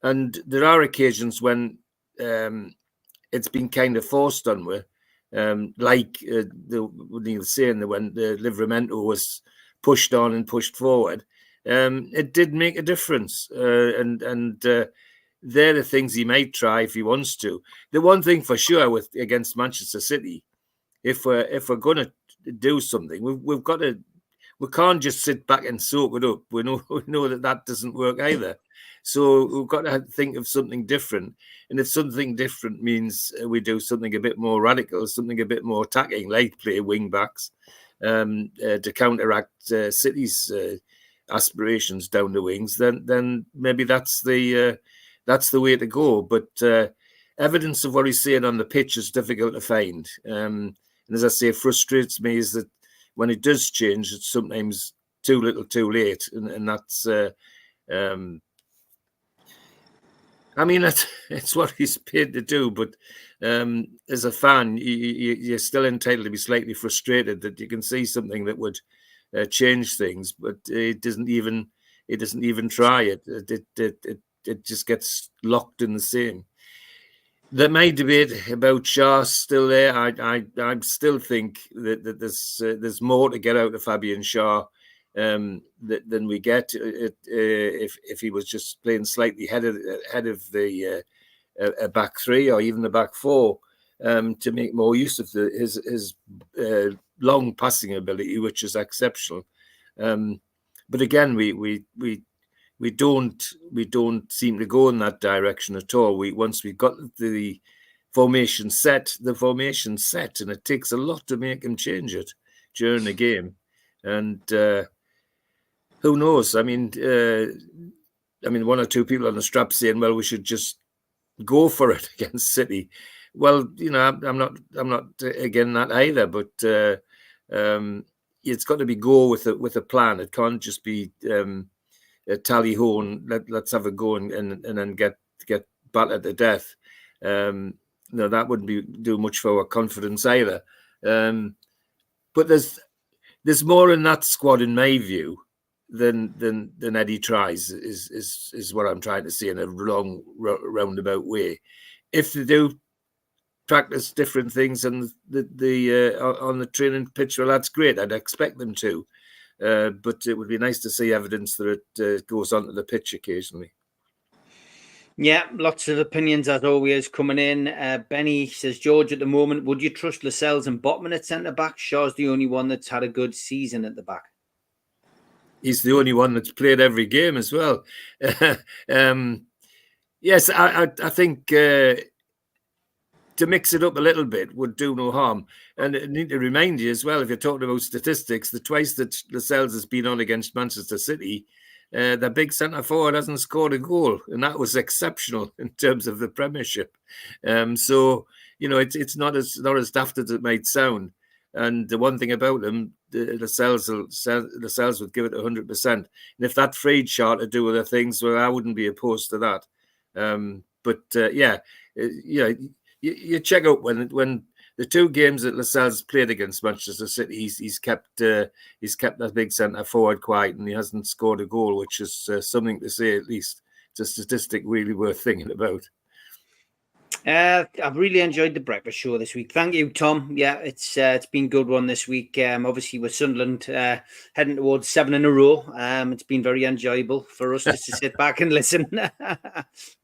and there are occasions when it's been kind of forced on me, like Neil saying that when the Livramento was pushed on and pushed forward, it did make a difference, and they're the things he might try if he wants to. The one thing for sure against Manchester City, if we're going to do something, we've got to. We can't just sit back and soak it up. We know that doesn't work either. So we've got to think of something different. And if something different means we do something a bit more radical, something a bit more attacking, like play wing backs to counteract City's aspirations down the wings, then maybe that's the way to go. But evidence of what he's saying on the pitch is difficult to find. And as I say, it frustrates me is that when it does change, it's sometimes too little, too late, and that's. It's what he's paid to do. But as a fan, you're still entitled to be slightly frustrated that you can see something that would change things, but it doesn't even try it. It just gets locked in the same. My debate about Shaw's still there. I still think that there's more to get out of Fabian Shaw than we get if he was just playing slightly ahead of the back three or even the back four, to make more use of his long passing ability, which is exceptional. But again, we don't seem to go in that direction at all. Once we've got the formation set, and it takes a lot to make him change it during the game. And who knows? I mean, one or two people on the strap saying, "Well, we should just go for it against City." Well, I'm not again that either. But it's got to be go with a plan. It can't just be tally ho and let's have a go and then get battered to death. No, that wouldn't do much for our confidence either. But there's more in that squad, in my view, than Eddie tries. Is what I'm trying to say in a long roundabout way. If they do practice different things on the training pitch, well, that's great. I'd expect them to. But it would be nice to see evidence that it goes onto the pitch occasionally. Yeah, lots of opinions as always coming in. Benny says, George, at the moment, would you trust Lascelles and Botman at centre-back? Shaw's the only one that's had a good season at the back. He's the only one that's played every game as well. Yes, I think to mix it up a little bit would do no harm. And I need to remind you as well, if you're talking about statistics, the twice that Lascelles has been on against Manchester City, the big centre forward hasn't scored a goal, and that was exceptional in terms of the Premiership. So it's not as daft as it might sound. And the one thing about them, Lascelles would give it 100%. And if that freed Shaw to do other things, well, I wouldn't be opposed to that. You check out when the two games that Lascelles played against Manchester City, he's kept that big centre forward quiet, and he hasn't scored a goal, which is something to say. At least it's a statistic really worth thinking about. I've really enjoyed the breakfast show this week. Thank you, Tom. Yeah, it's been a good one this week. Obviously, with Sunderland heading towards 7 in a row, it's been very enjoyable for us just to sit back and listen.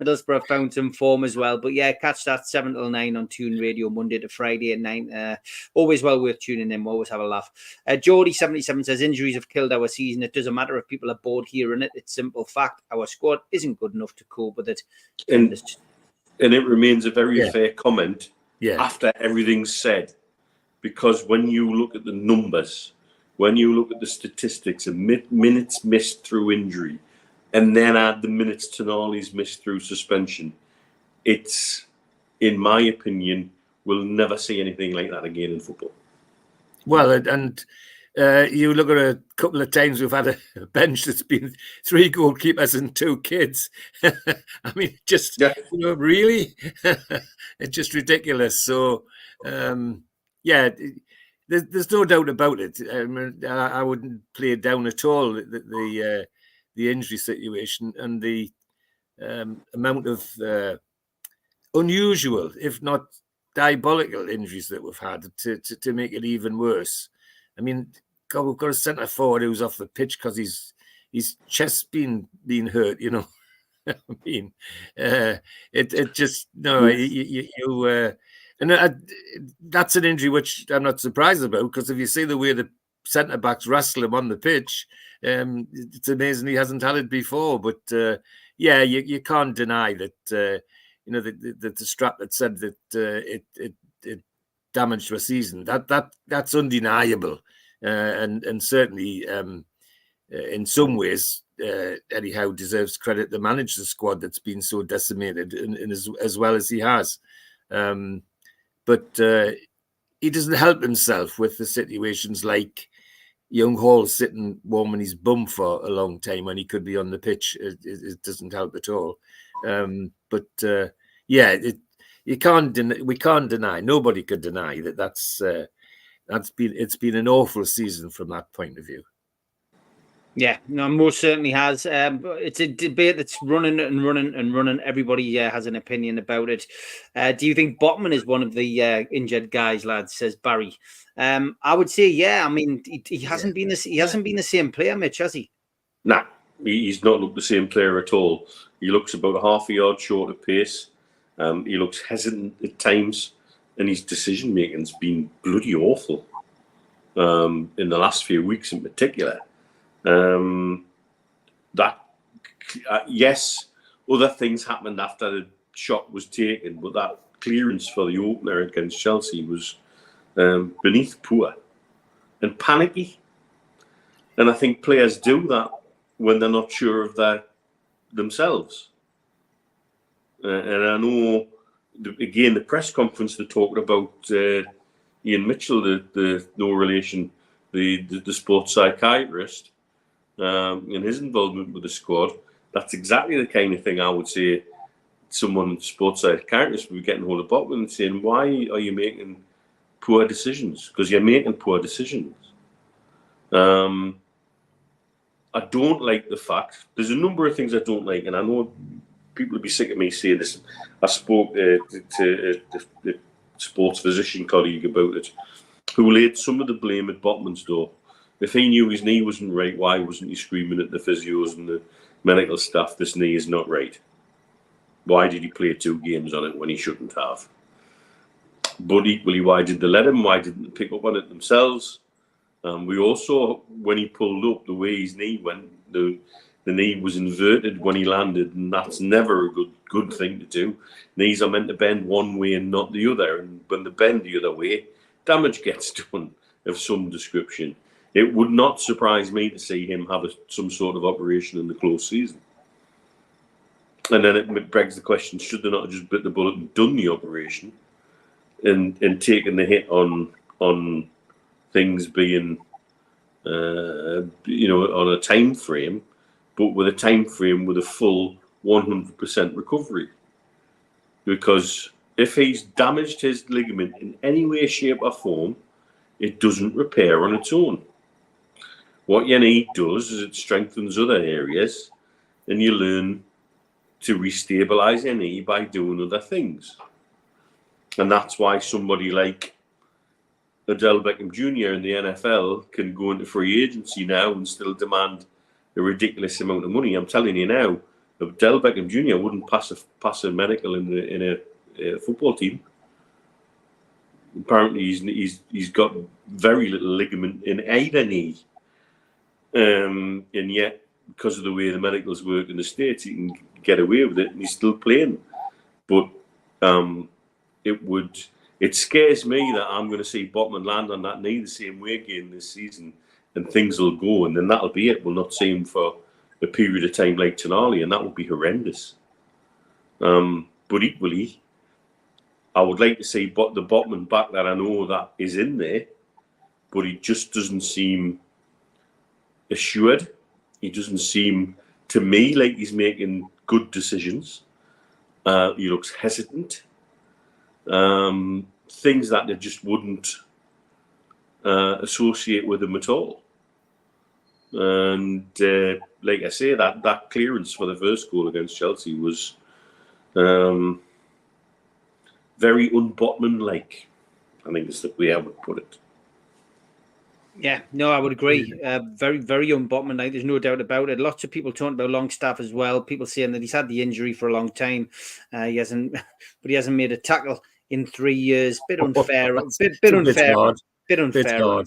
Middlesbrough found some form as well. But yeah, catch that 7 till 9 on Tune Radio, Monday to Friday at 9. Always well worth tuning in. We'll always have a laugh. Geordie77 says, injuries have killed our season. It doesn't matter if people are bored hearing it. It's simple fact. Our squad isn't good enough to cope with it. And it remains a very fair comment after everything's said. Because when you look at the numbers, when you look at the statistics and minutes missed through injury, and then add the minutes Tonali's missed through suspension, it's, in my opinion, we'll never see anything like that again in football. Well, and you look at a couple of times we've had a bench that's been 3 goalkeepers and 2 kids. I mean, just really, it's just ridiculous. So, there's no doubt about it. I mean, I wouldn't play it down at all. The injury situation and the amount of unusual, if not diabolical, injuries that we've had to make it even worse. I mean, God, we've got a centre forward who's off the pitch because his chest's been hurt. I mean, it just that's an injury which I'm not surprised about, because if you see the way the centre backs wrestle him on the pitch, it's amazing he hasn't had it before. But you can't deny that the strap that said that it damaged a season, that's undeniable, and certainly in some ways Eddie Howe deserves credit to manage the squad that's been so decimated and as well as he has, but he doesn't help himself with the situations like young Hall sitting warming his bum for a long time when he could be on the pitch. It doesn't help at all, we can't deny. Nobody could deny that it's been an awful season from that point of view. Yeah, no, most certainly has. It's a debate that's running and running and running. Everybody has an opinion about it. Do you think Botman is one of the injured guys, lads? Says Barry. I would say, yeah. I mean, he hasn't been the same player, Mitch, has he? Nah, he's not looked the same player at all. He looks about half a yard short of pace. He looks hesitant at times, and his decision making's been bloody awful. In the last few weeks, in particular. Yes, other things happened after the shot was taken, but that clearance for the opener against Chelsea was beneath poor and panicky. And I think players do that when they're not sure of themselves. And I know, again, the press conference they talked about Ian Mitchell, the no relation, the sports psychiatrist, and his involvement with the squad. That's exactly the kind of thing I would say someone, sports psychiatrist, would be getting hold of Botman and saying, why are you making poor decisions? Because you're making poor decisions. I don't like the fact, there's a number of things I don't like, and I know people would be sick of me saying this. I spoke to a sports physician colleague about it, who laid some of the blame at Botman's door. If he knew his knee wasn't right, why wasn't he screaming at the physios and the medical staff, this knee is not right? Why did he play 2 games on it when he shouldn't have? But equally, why did they let him? Why didn't they pick up on it themselves? We also, when he pulled up, the way his knee went, the knee was inverted when he landed, and that's never a good thing to do. Knees are meant to bend one way and not the other, and when they bend the other way, damage gets done of some description. It would not surprise me to see him have some sort of operation in the close season. And then it begs the question, should they not have just bit the bullet and done the operation and taken the hit on things being, on a time frame, but with a time frame with a full 100% recovery? Because if he's damaged his ligament in any way, shape or form, it doesn't repair on its own. What your knee does is it strengthens other areas, and you learn to restabilize your knee by doing other things. And that's why somebody like Odell Beckham Jr. in the NFL can go into free agency now and still demand a ridiculous amount of money. I'm telling you now, Odell Beckham Jr. wouldn't pass a medical in a football team. Apparently, he's got very little ligament in either knee, and yet because of the way the medicals work in the States, he can get away with it, and he's still playing. But it scares me that I'm going to see Botman land on that knee the same way again this season, and things will go, and then that'll be it. We'll not see him for a period of time like Tonali, and that would be horrendous. But equally, I would like to see the Botman back that I know that is in there, but he just doesn't seem assured. He doesn't seem, to me, like he's making good decisions. He looks hesitant. Things that they just wouldn't associate with him at all. And like I say, that clearance for the first goal against Chelsea was very un-Botman-like, I think is the way I would put it. Yeah, no, I would agree. Very, very un-Botman-like. There's no doubt about it. Lots of people talking about Longstaff as well. People saying that he's had the injury for a long time. He hasn't made a tackle in 3 years. Bit unfair. Bit unfair.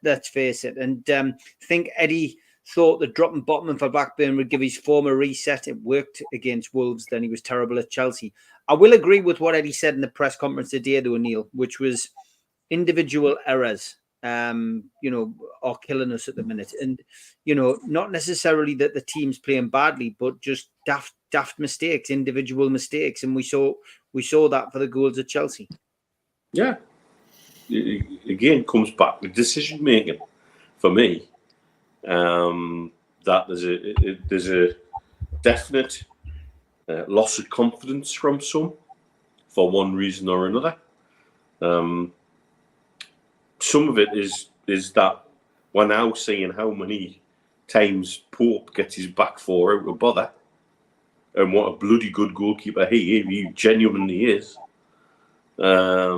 Let's face it. And I think Eddie thought that dropping Botman for Blackburn would give his form a reset. It worked against Wolves. Then he was terrible at Chelsea. I will agree with what Eddie said in the press conference today, though, Neil, which was individual errors, are killing us at the minute. And, not necessarily that the team's playing badly, but just daft mistakes, individual mistakes. And we saw that for the goals at Chelsea. Yeah. Again, comes back to decision making for me. That there's a definite loss of confidence from some for one reason or another. Some of it is that we're now seeing how many times Pope gets his back four out of bother, and what a bloody good goalkeeper he genuinely is. I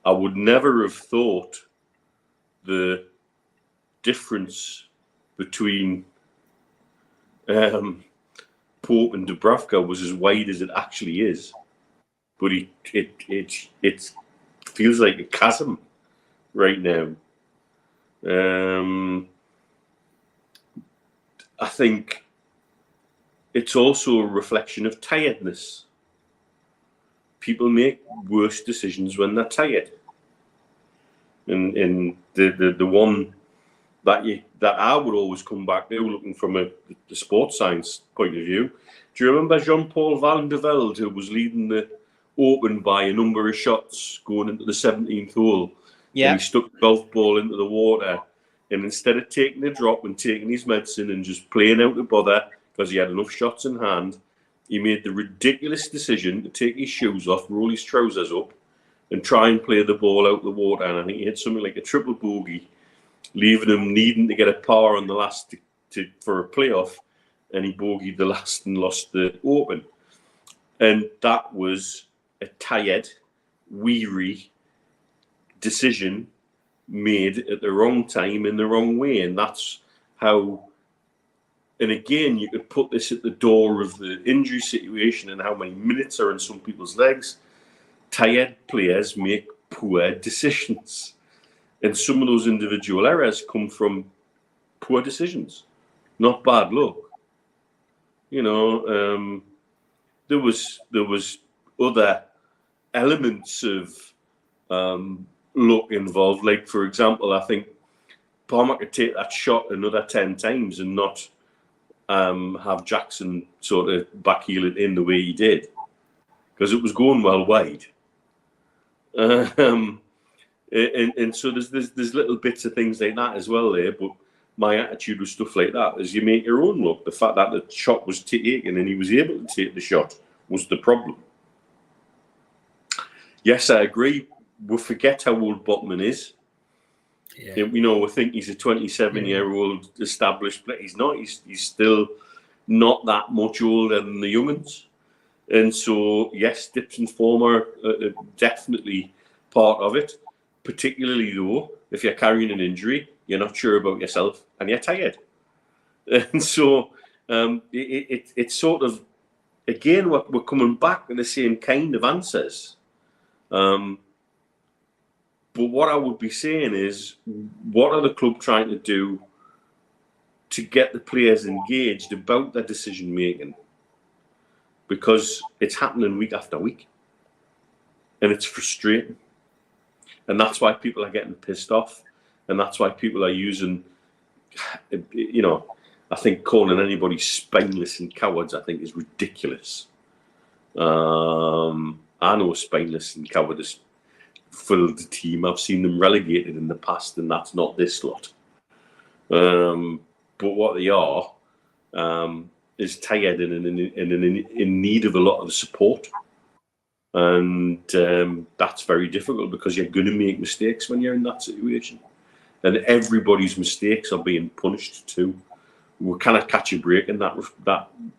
would never have thought the difference between Pope and Dubravka was as wide as it actually is, but it feels like a chasm right now. I think it's also a reflection of tiredness. People make worse decisions when they're tired, and the one that I would always come back to, looking from the sports science point of view. Do you remember Jean-Paul Van der Velde, who was leading the Open by a number of shots going into the 17th hole? Yeah. And he stuck the golf ball into the water, and instead of taking a drop and taking his medicine and just playing out the bother because he had enough shots in hand, he made the ridiculous decision to take his shoes off, roll his trousers up, and try and play the ball out the water. And I think he hit something like a triple bogey, leaving him needing to get a par on the last for a playoff, and he bogeyed the last and lost the Open. And that was a tired, weary decision made at the wrong time in the wrong way. And that's how, and again, you could put this at the door of the injury situation and how many minutes are in some people's legs. Tired players make poor decisions. And some of those individual errors come from poor decisions, not bad luck. You know, there was other elements of luck involved. Like, for example, I think Palmer could take that shot another 10 times and not have Jackson sort of backheel it in the way he did, because it was going well wide. And so there's little bits of things like that as well there. But my attitude with stuff like that is you make your own luck. The fact that the shot was taken and he was able to take the shot was the problem. Yes, I agree. We forget how old Botman is. Yeah. You know, we think he's a 27-year-old established player. He's not. He's still not that much older than the young'uns. And so, yes, dips and form are definitely part of it. Particularly, though, if you're carrying an injury, you're not sure about yourself and you're tired. And so it's sort of, again, we're coming back to the same kind of answers. But what I would be saying is, what are the club trying to do to get the players engaged about their decision making? Because it's happening week after week. And it's frustrating. And that's why people are getting pissed off. And that's why people are using, you know, I think calling anybody spineless and cowards, I think, is ridiculous. I know spineless and cowardice filled the team. I've seen them relegated in the past, and that's not this lot. But what they are is tired and in need of a lot of support. And that's very difficult because you're going to make mistakes when you're in that situation. And everybody's mistakes are being punished too. We cannot catch a break in that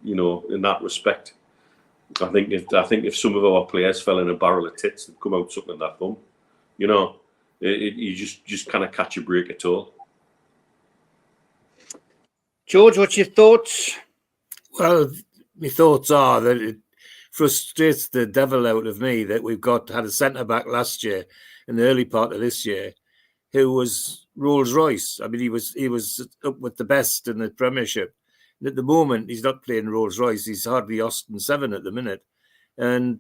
you know, in that respect. I think if some of our players fell in a barrel of tits, they'd come out sucking their thumb. You know, you just cannot catch a break at all. George, what's your thoughts? Well, my thoughts are that it frustrates the devil out of me that we've had a centre-back last year in the early part of this year who was Rolls Royce. I mean, he was up with the best in the Premiership. And at the moment, he's not playing Rolls Royce. He's hardly Austin 7 at the minute. And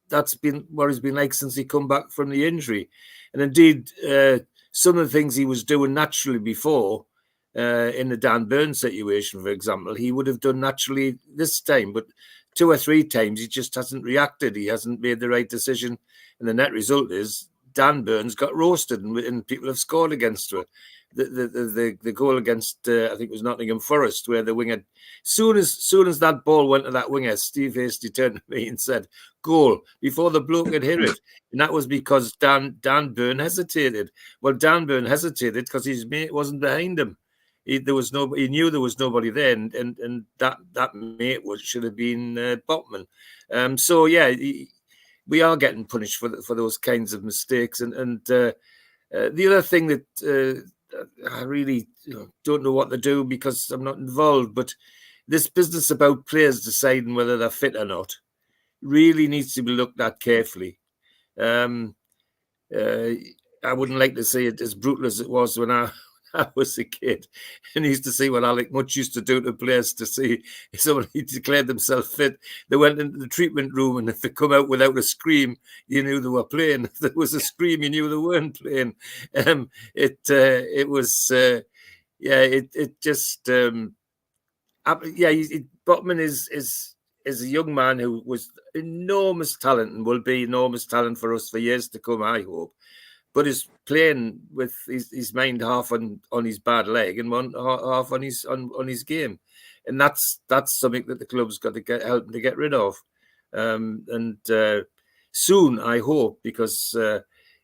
that's been what he's been like since he come back from the injury. And indeed, some of the things he was doing naturally before, in the Dan Burns situation, for example, he would have done naturally this time. But 2 or 3 times, he just hasn't reacted. He hasn't made the right decision. And the net result is Dan Burns got roasted and people have scored against her. the goal against I think it was Nottingham Forest, where the winger, soon as that ball went to that winger, Steve Hasty turned to me and said, "Goal," before the bloke had hit it, and that was because Dan Burn hesitated. Well, Dan Burn hesitated because his mate wasn't behind him. He knew there was nobody there, and that mate should have been Botman. So yeah, we are getting punished for those kinds of mistakes, and the other thing that I really don't know what to do because I'm not involved, but this business about players deciding whether they're fit or not really needs to be looked at carefully. I wouldn't like to see it as brutal as it was when I was a kid and used to see what Alec Much used to do to players to see if somebody declared themselves fit. They went into the treatment room, and if they come out without a scream, you knew they were playing. If there was a scream, you knew they weren't playing. Botman is a young man who was enormous talent and will be enormous talent for us for years to come, I hope. But is playing with his mind half on his bad leg and one half on his game, and that's something that the club's got to help him to get rid of, and soon, I hope, because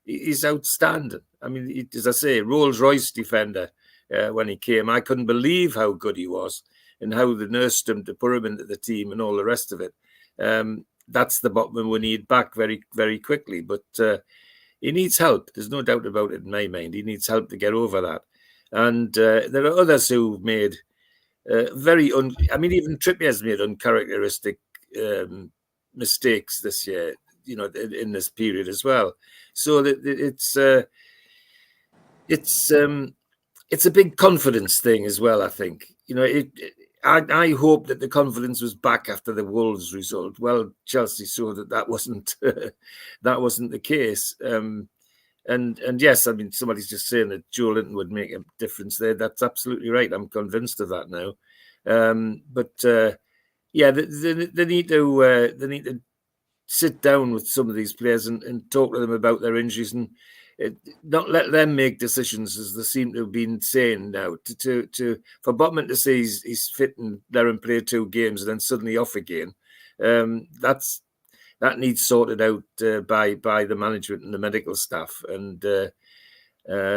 he's outstanding. I mean, as I say, Rolls Royce defender when he came. I couldn't believe how good he was and how they nursed him to put him into the team and all the rest of it. That's the Botman we need back very, very quickly, but. He needs help. There's no doubt about it in my mind. He needs help to get over that. And there are others who've made even Trippier's made uncharacteristic mistakes this year, in this period as well. So that it's a big confidence thing as well, I think. I hope that the confidence was back after the Wolves result. Well, Chelsea saw that wasn't the case. And yes, I mean, somebody's just saying that Joe Linton would make a difference there. That's absolutely right. I'm convinced of that now. They need to sit down with some of these players and talk to them about their injuries and not let them make decisions, as they seem to have been saying now. For Botman to say he's fit and let him play 2 games and then suddenly off again, that needs sorted out by the management and the medical staff. And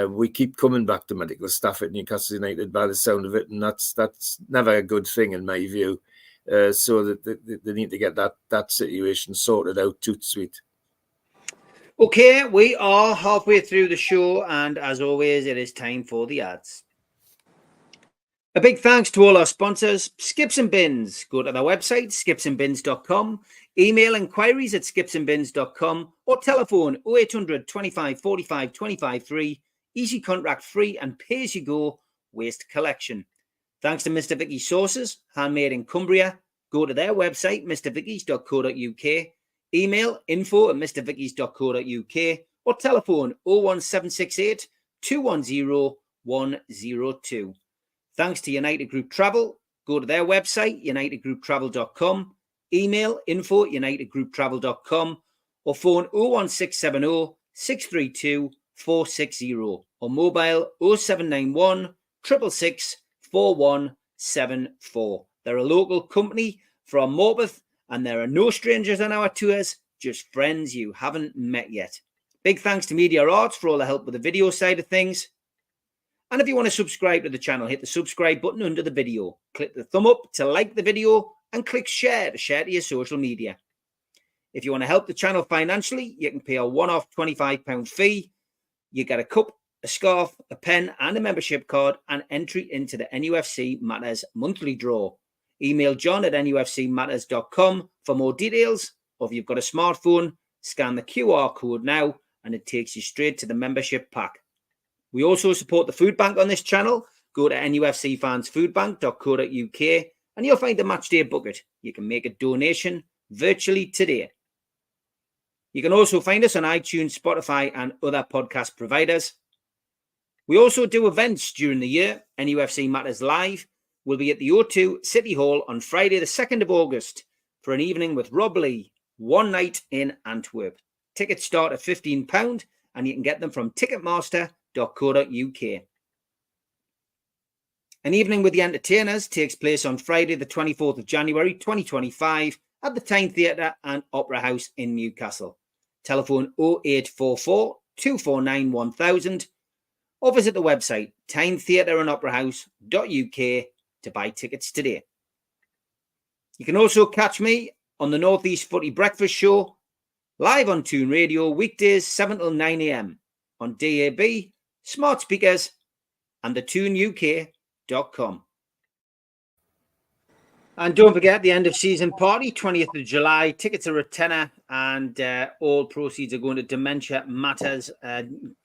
we keep coming back to medical staff at Newcastle United by the sound of it, and that's never a good thing in my view. So that they need to get that situation sorted out too sweet. Okay, we are halfway through the show, and as always, it is time for the ads. A big thanks to all our sponsors, Skips and Bins. Go to their website, skipsandbins.com, email inquiries at skipsandbins.com, or telephone 0800 25 45 25 3, easy contract free and pay-as-you-go waste collection. Thanks to Mr. Vicky's Sauces, handmade in Cumbria. Go to their website, mrvickies.co.uk. Email info@mrvickies.co.uk or telephone 01768 210 102. Thanks to United Group Travel. Go to their website, unitedgrouptravel.com. Email info@unitedgrouptravel.com or phone 01670 632 460 or mobile 0791 666 4174. They're a local company from Morpeth, and there are no strangers on our tours, just friends you haven't met yet. Big thanks to Media Arts for all the help with the video side of things. And if you want to subscribe to the channel, hit the subscribe button under the video. Click the thumb up to like the video and click share to your social media. If you want to help the channel financially, you can pay a one-off £25 fee. You get a cup, a scarf, a pen and a membership card and entry into the NUFC Matters monthly draw. Email john@nufcmatters.com for more details, or if you've got a smartphone, scan the QR code now and it takes you straight to the membership pack. We also support the food bank on this channel. Go to nufcfansfoodbank.co.uk and you'll find the matchday bucket. You can make a donation virtually today. You can also find us on iTunes, Spotify and other podcast providers. We also do events during the year. NUFC Matters Live will be at the O2 City Hall on Friday the 2nd of August for an evening with Rob Lee, one night in Antwerp. Tickets start at £15 and you can get them from ticketmaster.co.uk. An Evening with the Entertainers takes place on Friday, the 24th of January, 2025 at the Tyne Theatre and Opera House in Newcastle. Telephone 0844 249 1000 or visit the website tynetheatreandoperahouse.uk to buy tickets today. You can also catch me on the North East Footy Breakfast Show live on Toon Radio weekdays 7 till 9 a.m. on DAB, smart speakers and the toonuk.com. And don't forget the end of season party, 20th of July. Tickets are a tenner and all proceeds are going to Dementia Matters.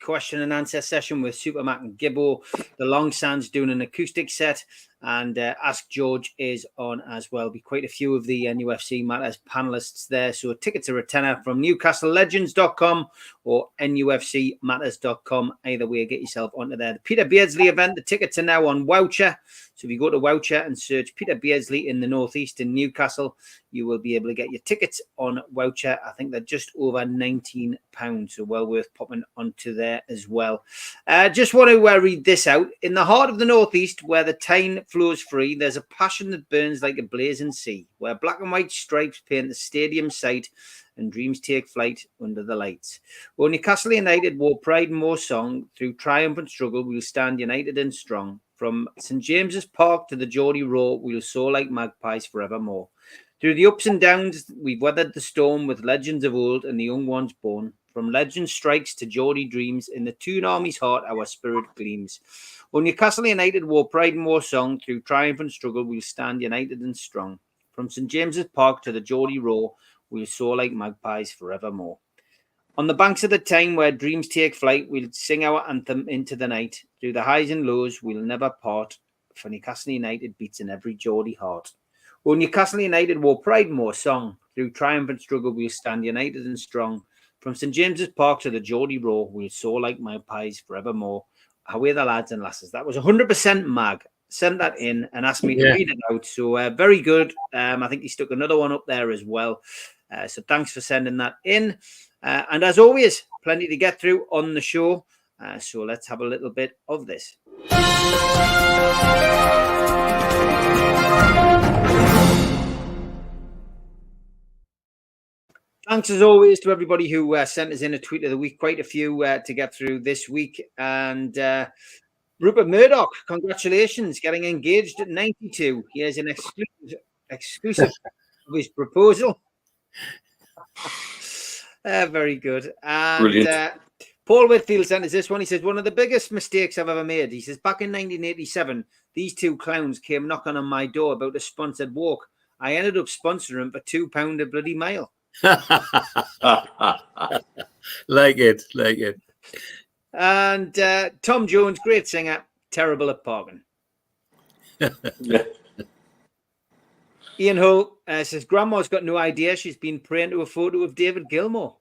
Question and answer session with Super Mac and Gibbo. The Longstaff doing an acoustic set and Ask George is on as well. Be quite a few of the nufc Matters panelists there. So tickets are a tenner from newcastlelegends.com or nufcmatters.com. Either way, get yourself onto there. The Peter Beardsley event, the tickets are now on Voucher. So if you go to Voucher and search Peter Beardsley in the Northeast in Newcastle, you will be able to get your tickets on Voucher. I think they're just over £19, so well worth popping onto there as well. Just want to read this out. In the heart of the Northeast, where the Tyne flows free, there's a passion that burns like a blazing sea, where black and white stripes paint the stadium site and dreams take flight under the lights. Well, Newcastle United wore pride and more song. Through triumph and struggle, we'll stand united and strong. From St. James's Park to the Geordie Roar, we'll soar like magpies forevermore. Through the ups and downs, we've weathered the storm with legends of old and the young ones born. From legend strikes to Geordie dreams, in the Toon Army's heart, our spirit gleams. Well, Newcastle United wore pride and more song. Through triumph and struggle, we'll stand united and strong. From St. James's Park to the Geordie Roar, we'll soar like magpies forevermore. On the banks of the Tyne where dreams take flight, we'll sing our anthem into the night. Through the highs and lows, we'll never part. For Newcastle United beats in every Geordie heart. Well, Newcastle United wore pride and more song. Through triumph and struggle, we'll stand united and strong. From St. James's Park to the Geordie Roar, we'll soar like magpies forevermore. Away the lads and lasses. That was 100% Mag. Sent that in and asked me to read it out. So very good. I think he stuck another one up there as well. So thanks for sending that in. And as always, plenty to get through on the show. So let's have a little bit of this. Thanks as always to everybody who sent us in a tweet of the week. Quite a few to get through this week. And Rupert Murdoch, congratulations, getting engaged at 92. Here's an exclusive of his proposal. Very good. And brilliant. Paul Whitfield sent us this one. He says, one of the biggest mistakes I've ever made. He says, back in 1987, these two clowns came knocking on my door about a sponsored walk. I ended up sponsoring them for £2 a bloody mile. Like it. And Tom Jones, great singer, terrible at parking. Ian Hull says, Grandma's got no idea. She's been praying to a photo of David Gilmour.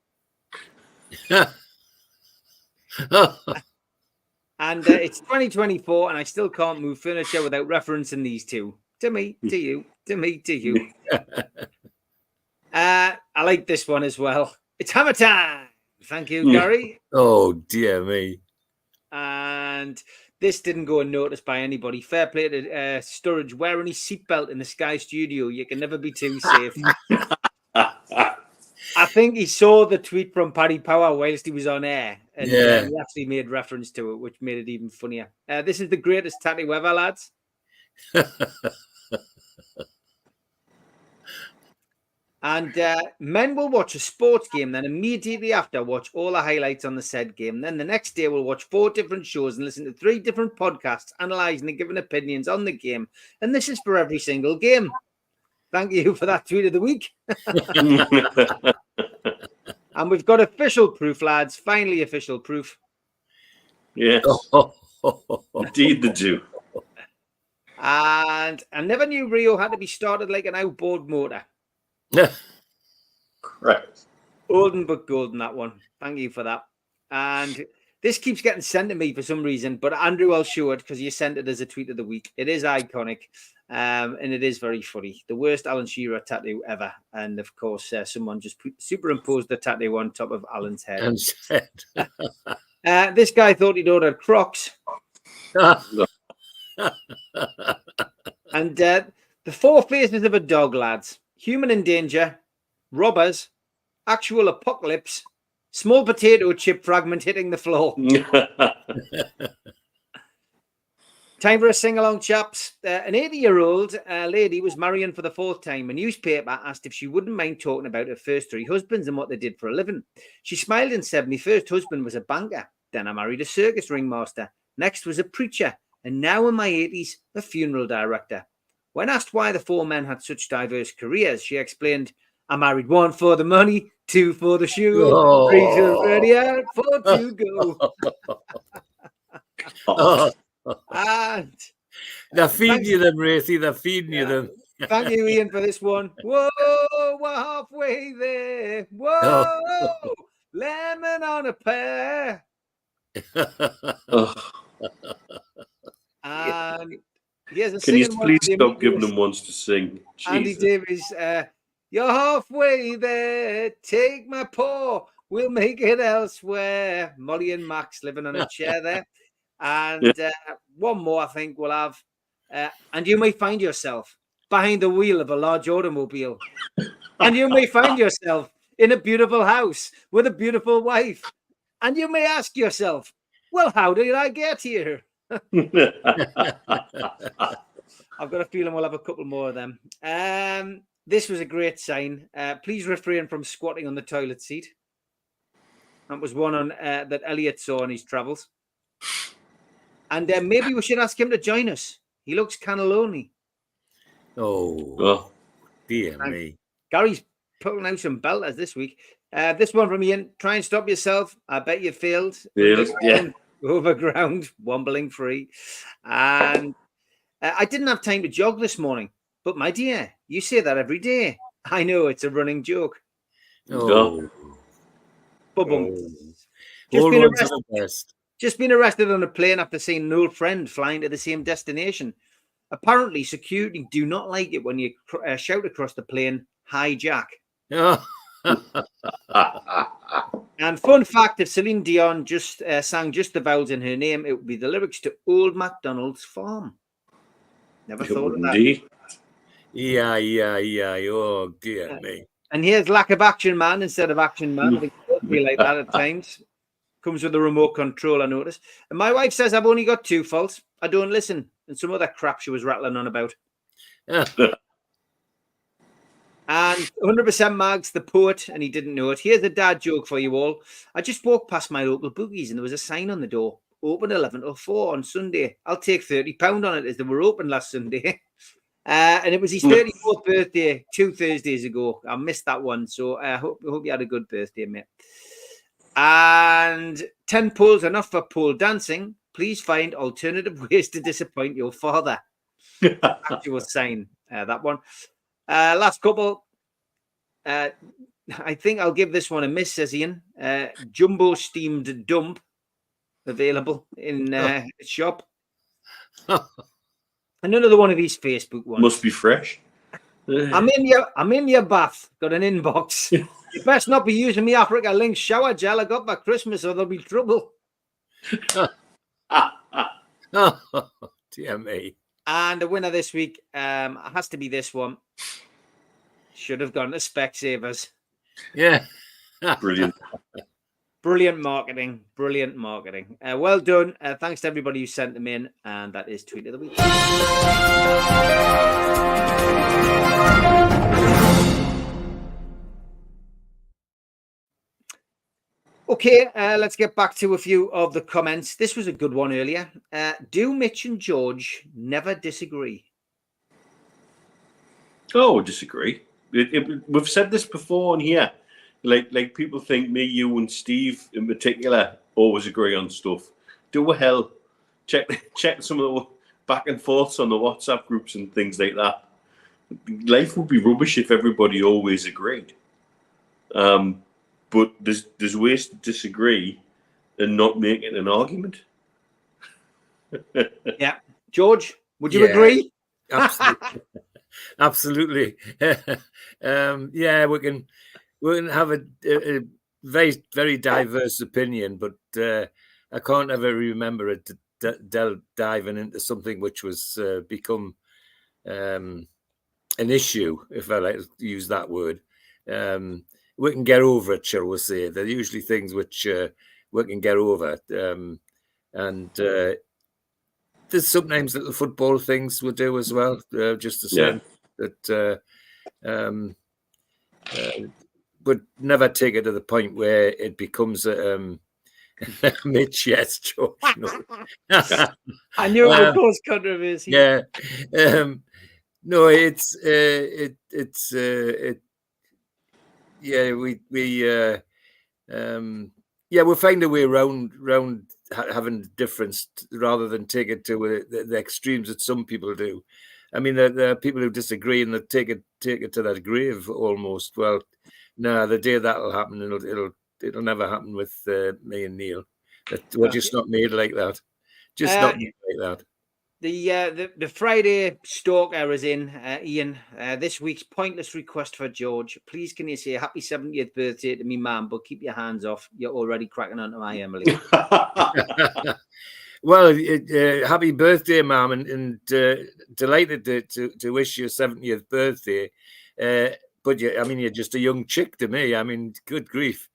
And it's 2024 and I still can't move furniture without referencing these two. To me, to you, to me, to you. I like this one as well. It's hammer time. Thank you, Gary. Oh, dear me. And this didn't go unnoticed by anybody. Fair play to Sturridge wearing his seatbelt in the Sky Studio. You can never be too safe. I think he saw the tweet from Paddy Power whilst he was on air. And he actually made reference to it, which made it even funnier. This is the greatest tattoo ever, lads. And men will watch a sports game, then immediately after watch all the highlights on the said game. Then the next day we'll watch 4 different shows and listen to 3 different podcasts analysing and giving opinions on the game. And this is for every single game. Thank you for that tweet of the week. And we've got official proof, lads. Finally official proof. Yes. Indeed they do. And I never knew Rio had to be started like an outboard motor. Correct. Golden but golden, that one. Thank you for that. And this keeps getting sent to me for some reason, but Andrew, I'll show it because you sent it as a tweet of the week. It is iconic, and it is very funny. The worst Alan Shearer tattoo ever. And of course, someone just superimposed the tattoo on top of Alan's head. This guy thought he'd ordered Crocs. And the four faces of a dog, lads. Human in danger, robbers, actual apocalypse, small potato chip fragment hitting the floor. Time for a sing-along, chaps. An 80-year-old lady was marrying for the fourth time. A newspaper asked if she wouldn't mind talking about her first three husbands and what they did for a living. She smiled and said, "My first husband was a banker. Then I married a circus ringmaster. Next was a preacher. And now in my 80s, a funeral director." When asked why the four men had such diverse careers, she explained, "I married one for the money, two for the show, three to ready out, four to go." And they're feeding you them, Racy. They're feeding you them. Thank you, Ian, for this one. Whoa, we're halfway there. Whoa, lemon on a pear. And here's a Can you singing please one. stop giving them ones to sing? Andy Jesus. Davies, "You're halfway there. Take my paw. We'll make it elsewhere." Molly and Max living on a chair there. And one more, I think we'll have. And you may find yourself behind the wheel of a large automobile. And you may find yourself in a beautiful house with a beautiful wife. And you may ask yourself, well, how did I get here? I've got a feeling we'll have a couple more of them. This was a great sign. Please refrain from squatting on the toilet seat. That was one on that Elliot saw on his travels. And maybe we should ask him to join us. He looks kind of lonely. Oh, dear me. Gary's putting out some belters this week. This one from Ian. "Try and stop yourself. I bet you failed." Overground, wombling free. And "I didn't have time to jog this morning. But my dear, you say that every day. I know, it's a running joke." Just been arrested on a plane after seeing an old friend flying to the same destination. Apparently, security do not like it when you shout across the plane, "Hi, Jack." And fun fact, if Celine Dion just sang just the vowels in her name, it would be the lyrics to Old MacDonald's Farm. Never thought of that. Yeah. Oh, dear me. And here's Lack of Action Man instead of Action Man. I think it would be like that at times. Comes with a remote control, I notice. And my wife says I've only got two faults. I don't listen. And some other crap she was rattling on about. And 100% Mags, the poet, and he didn't know it. Here's a dad joke for you all. "I just walked past my local bookies and there was a sign on the door. Open 11 till 4 on Sunday. I'll take £30 on it, as they were open last Sunday." And it was his 34th birthday 2 Thursdays ago. I missed that one. So I hope you had a good birthday, mate. And 10 poles enough for pole dancing. Please find alternative ways to disappoint your father. Actual sign, that one. Last couple. I think I'll give this one a miss, says Ian. Jumbo steamed dump available in shop. Another one of these Facebook ones. Must be fresh. I'm in your bath. Got an inbox. You best not be using me Africa Link shower gel I got for Christmas, or there'll be trouble. Dear me. And the winner this week has to be this one. Should have gone to Specsavers. Yeah. Brilliant. Brilliant marketing. Brilliant marketing. Well done. Thanks to everybody who sent them in. And that is Tweet of the Week. Okay, let's get back to a few of the comments. This was a good one earlier. Do Mitch and George never disagree? Oh, disagree. We've said this before on here. Like people think me, you, and Steve in particular always agree on stuff. Do hell, check some of the back and forths on the WhatsApp groups and things like that. Life would be rubbish if everybody always agreed. But there's ways to disagree and not make it an argument. Yeah, George, would you agree? Absolutely. Absolutely. Yeah, we can have a very, very diverse opinion, but I can't ever remember it diving into something which was become an issue, if I like to use that word. We can get over it, shall we say. They're usually things which we can get over. And there's sometimes little football things we do as well, just the same. That but never take it to the point where it becomes Mitch, yes, George. No. I knew it would cause controversy. Yeah. No, it's we'll find a way around having difference rather than take it to the extremes that some people do. I mean, there are people who disagree and that take it to that grave almost. Well, no, the day that'll happen, it'll never happen with me and Neil. We're just not made like that. Just not made like that. The Friday stalker is in, Ian. This week's pointless request for George. Please, can you say happy 70th birthday to me, ma'am? But keep your hands off. You're already cracking onto my Emily. Well, happy birthday, ma'am, and delighted to wish you a 70th birthday. But you're just a young chick to me. I mean, good grief.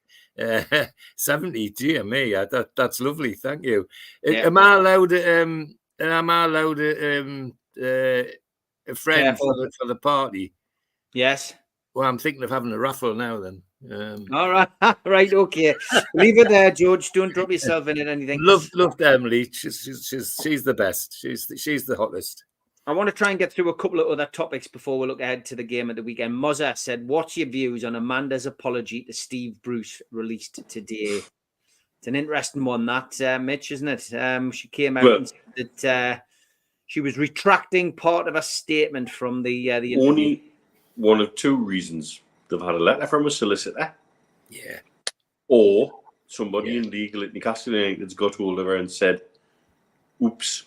70, dear me. That's lovely. Thank you. Yeah. Am I allowed a friend for the party? Yes. Well, I'm thinking of having a raffle now then. All right. Right. Okay. Leave it there, George. Don't drop yourself in at anything. Love Emily. She's the best. She's the hottest. I want to try and get through a couple of other topics before we look ahead to the game of the weekend. Mozza said, what's your views on Amanda's apology to Steve Bruce released today? It's an interesting one, that, Mitch, isn't it? She came out and said that she was retracting part of a statement from the interview. Only one of two reasons. They've had a letter from a solicitor. Yeah. Or somebody in legal at Newcastle United's got hold of her and said, oops,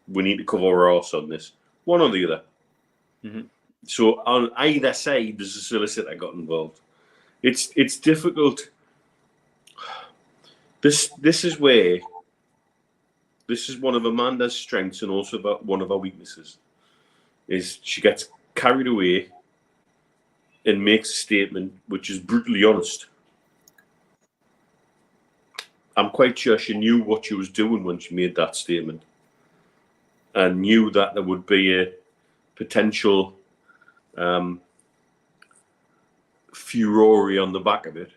we need to cover our arse on this. One or the other. Mm-hmm. So on either side, there's a solicitor got involved. It's difficult. This is one of Amanda's strengths and also one of her weaknesses. Is she gets carried away and makes a statement which is brutally honest. I'm quite sure she knew what she was doing when she made that statement and knew that there would be a potential furore on the back of it.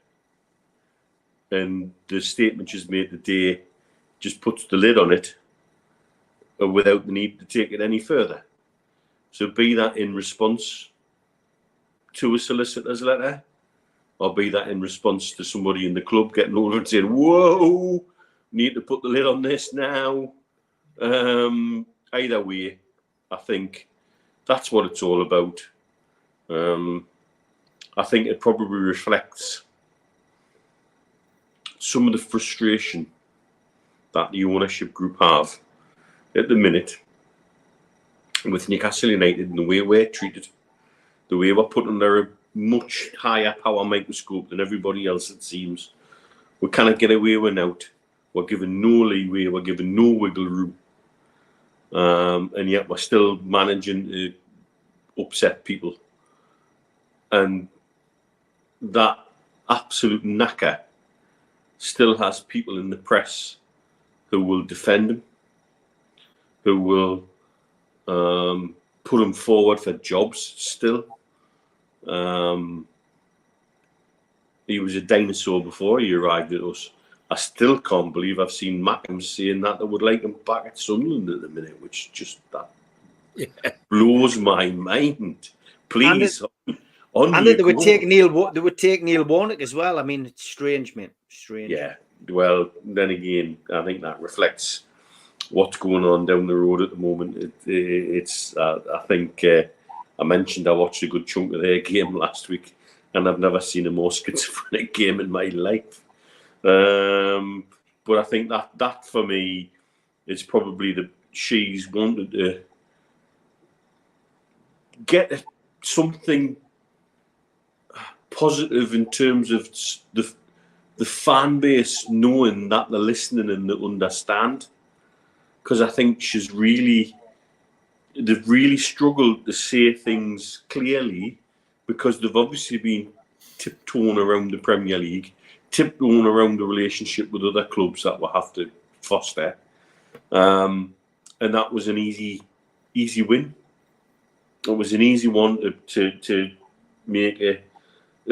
And the statement she's made today just puts the lid on it without the need to take it any further. So be that in response to a solicitor's letter, or be that in response to somebody in the club getting over and saying, whoa, need to put the lid on this now. Either way, I think that's what it's all about. I think it probably reflects some of the frustration that the ownership group have at the minute with Newcastle United and the way we're treated, the way we're put under a much higher power microscope than everybody else, it seems. We cannot get away with out. We're given no leeway, we're given no wiggle room. And yet we're still managing to upset people. And that absolute knacker still has people in the press who will defend him, who will put him forward for jobs still. He was a dinosaur before he arrived at us. I still can't believe I've seen Mackham saying that they would like him back at Sunderland at the minute, which just blows my mind. Please, and they would take Neil Warnock as well. I mean, it's strange, mate. Strange. Yeah. Well, then again, I think that reflects what's going on down the road at the moment. I think I mentioned I watched a good chunk of their game last week, and I've never seen a more schizophrenic game in my life. But I think that for me is probably she's wanted to get something positive in terms of the fan base knowing that they're listening and they understand. because I think they've really struggled to say things clearly, because they've obviously been tiptoeing around the Premier League, tiptoeing around the relationship with other clubs that will have to foster. And that was an easy win. It was an easy one to make a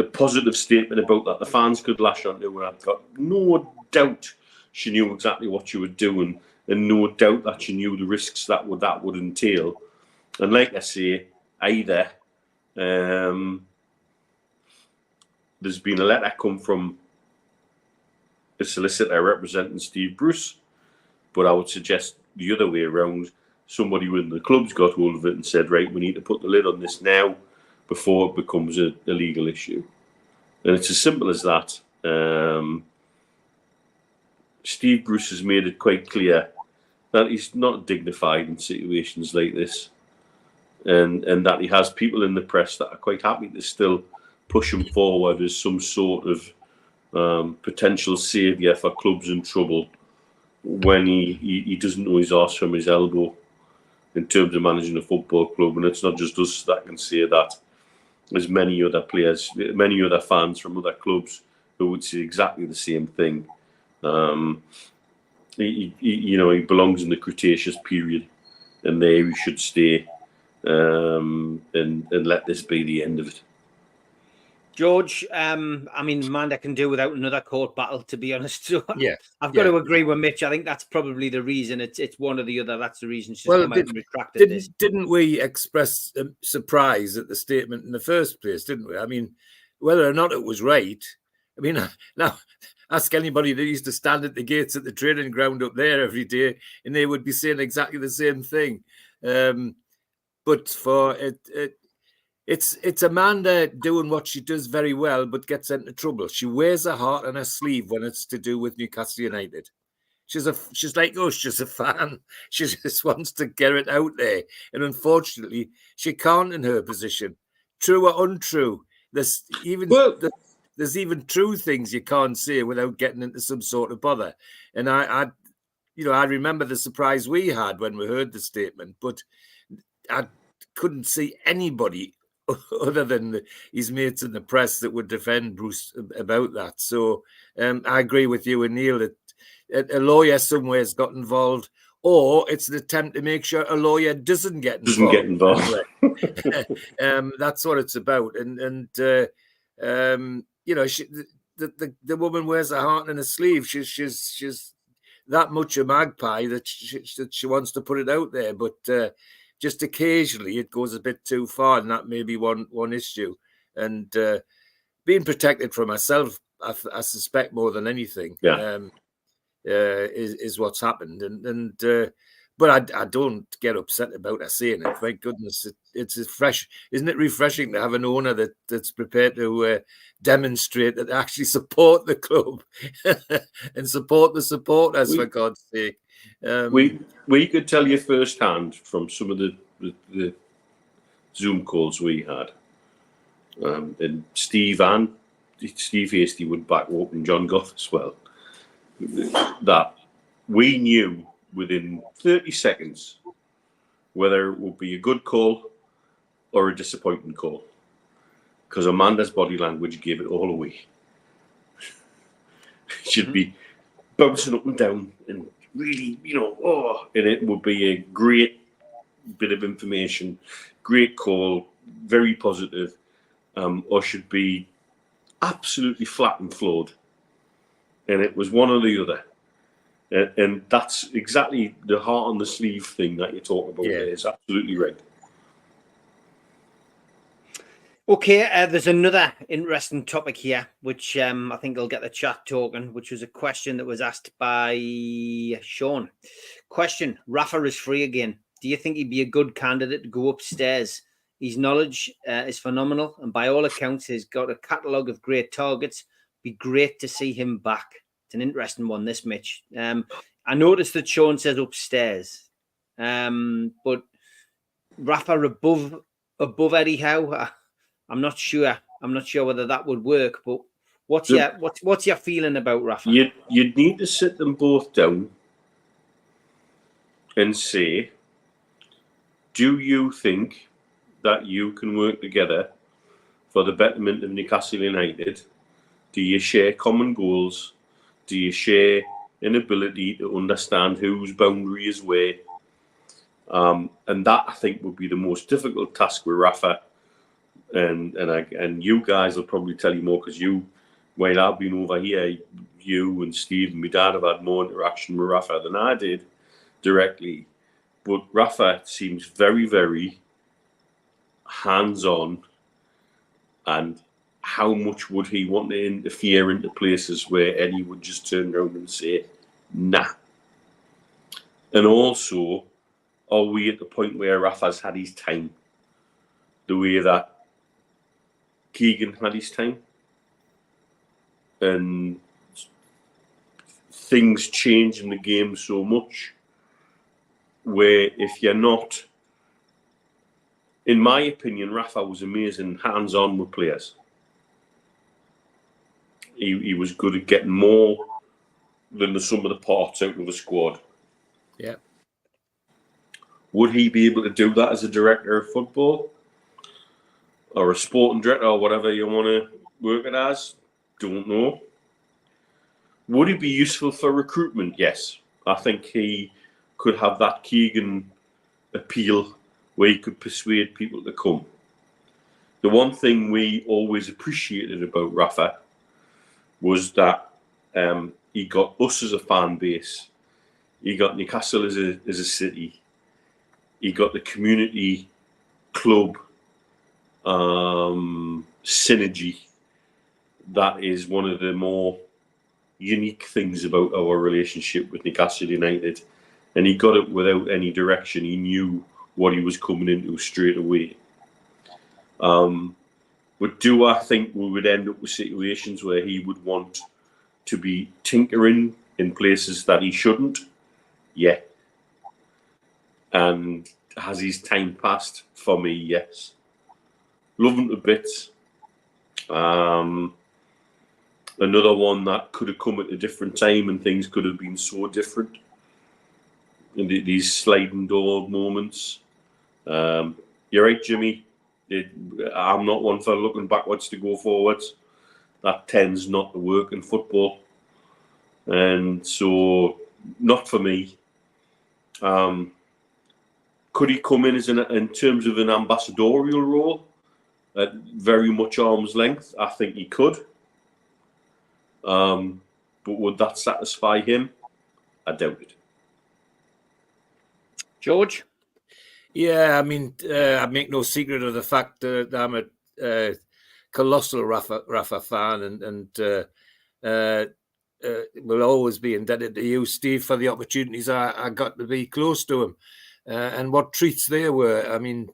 positive statement about that the fans could lash onto. And I've got no doubt she knew exactly what she was doing, and no doubt that she knew the risks that would entail. And like I say, either there's been a letter come from a solicitor representing Steve Bruce, but I would suggest the other way around. Somebody within the club's got hold of it and said, right, we need to put the lid on this now before it becomes a legal issue. And it's as simple as that. Steve Bruce has made it quite clear that he's not dignified in situations like this, and that he has people in the press that are quite happy to still push him forward as some sort of potential saviour for clubs in trouble when he doesn't know his arse from his elbow in terms of managing a football club. And it's not just us that can say that. There's many other players, many other fans from other clubs who would say exactly the same thing. He belongs in the Cretaceous period, and there he should stay, and let this be the end of it. George, I mean, Amanda can do without another court battle, to be honest. So Yeah, I've got to agree with Mitch. I think that's probably the reason. It's one or the other. That's the reason she's come out and retracted this. Didn't we express surprise at the statement in the first place, didn't we? I mean, whether or not it was right, I mean, now ask anybody that used to stand at the gates at the training ground up there every day, and they would be saying exactly the same thing. But for it's Amanda doing what she does very well, but gets into trouble. She wears her heart on her sleeve when it's to do with Newcastle United. She's like us. She's a fan. She just wants to get it out there, and unfortunately, she can't in her position. True or untrue, there's even true things you can't say without getting into some sort of bother. And I remember the surprise we had when we heard the statement, but I couldn't see anybody other than his mates in the press that would defend Bruce about that. So I agree with you and Neil that a lawyer somewhere has got involved, or it's an attempt to make sure a lawyer doesn't get involved. That's what it's about. And the woman wears her heart in her sleeve. She's that much a magpie that she wants to put it out there, but just occasionally it goes a bit too far, and that may be one issue. And being protected from herself, I suspect more than anything, is what's happened. But I don't get upset about her saying it. Thank goodness, it's fresh, isn't it? Refreshing to have an owner that's prepared to demonstrate that they actually support the club and support the supporters, for God's sake. We could tell you firsthand from some of the Zoom calls we had, and Steve Hasty would back up, and John Goff as well, that we knew within 30 seconds whether it would be a good call or a disappointing call, because Amanda's body language gave it all away. She'd be bouncing up and down and really, and it would be a great bit of information, great call, very positive, or should be absolutely flat and flawed. And it was one or the other. And that's exactly the heart on the sleeve thing that you talk about. Yeah. There is absolutely right. Okay, there's another interesting topic here, which I think will get the chat talking, which was a question that was asked by Sean. Question, Rafa is free again. Do you think he'd be a good candidate to go upstairs? His knowledge is phenomenal, and by all accounts, he's got a catalogue of great targets. Be great to see him back. It's an interesting one, this, Mitch. I noticed that Sean says upstairs, but Rafa above Eddie Howe. I'm not sure. I'm not sure whether that would work. But what's your feeling about Rafa? You'd need to sit them both down and say, do you think that you can work together for the betterment of Newcastle United? Do you share common goals? Do you share an ability to understand whose boundary is where? And that, I think, would be the most difficult task with Rafa. And you guys will probably tell you more, because while I've been over here, you and Steve and my dad have had more interaction with Rafa than I did directly. But Rafa seems very, very hands-on. And how much would he want to interfere into places where Eddie would just turn around and say, nah? And also, are we at the point where Rafa's had his time? The way that Keegan had his time? And things change in the game so much where if you're not, in my opinion, Rafa was amazing hands-on with players. He was good at getting more than the sum of the parts out of the squad. Yeah. Would he be able to do that as a director of football? Or a sporting director, or whatever you want to work it as? Don't know. Would he be useful for recruitment? Yes. I think he could have that Keegan appeal where he could persuade people to come. The one thing we always appreciated about Rafa was that he got us as a fan base. He got Newcastle as a city. He got the community club synergy. That is one of the more unique things about our relationship with Newcastle United. And he got it without any direction. He knew what he was coming into straight away. But do I think we would end up with situations where he would want to be tinkering in places that he shouldn't? Yeah. And has his time passed? For me, yes. Love him to bits. Another one that could have come at a different time and things could have been so different. In these sliding door moments. You're right, Jimmy. I'm not one for looking backwards to go forwards. That tends not to work in football. And so, not for me. Could he come in in terms of an ambassadorial role at very much arm's length? I think he could. But would that satisfy him? I doubt it. George? Yeah, I mean, I make no secret of the fact that I'm a colossal Rafa fan, and will always be indebted to you, Steve, for the opportunities I got to be close to him, and what treats they were. I mean,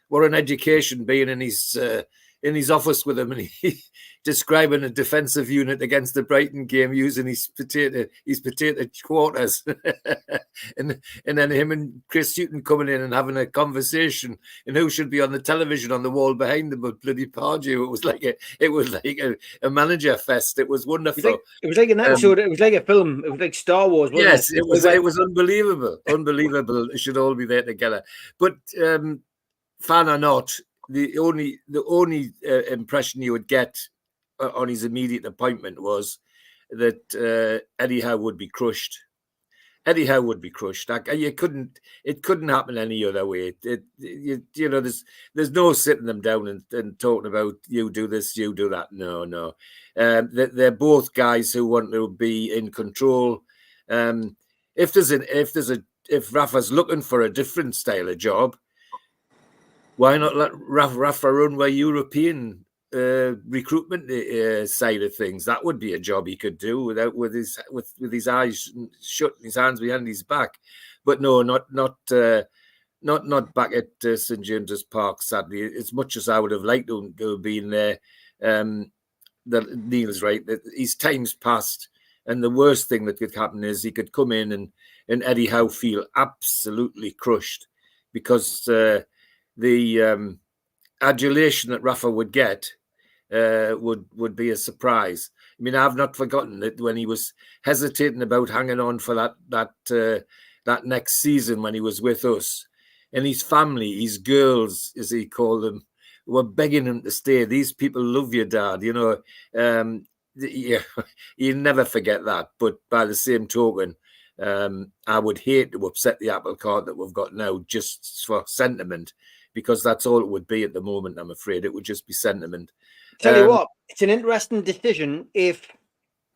what an education being in his office with him, and he describing a defensive unit against the Brighton game using his potato quarters, and then him and Chris Hughton coming in and having a conversation, and who should be on the television on the wall behind them but bloody Pardew. It was like a manager fest. It was wonderful. It was like an episode. It was like a film. It was like Star Wars. Wasn't yes, it? It was unbelievable. Unbelievable. It should all be there together. But fan or not, the only impression you would get on his immediate appointment was that Eddie Howe would be crushed. Eddie Howe would be crushed. It couldn't happen any other way. There's no sitting them down and talking about you do this, you do that. No. They're both guys who want to be in control. If Rafa's looking for a different style of job, why not let Rafa run where European recruitment side of things? That would be a job he could do with his eyes shut and his hands behind his back. But no, not back at St James's Park. Sadly, as much as I would have liked to have been there, Neil's right. That his time's passed, and the worst thing that could happen is he could come in and Eddie Howe feel absolutely crushed because the adulation that Rafa would get would be a surprise. I mean, I've not forgotten that when he was hesitating about hanging on for that that next season when he was with us. And his family, his girls, as he called them, were begging him to stay. These people love your dad, you know. Yeah, you'll never forget that. But by the same token, I would hate to upset the apple cart that we've got now just for sentiment, because that's all it would be at the moment, I'm afraid. It would just be sentiment. Tell you what, it's an interesting decision if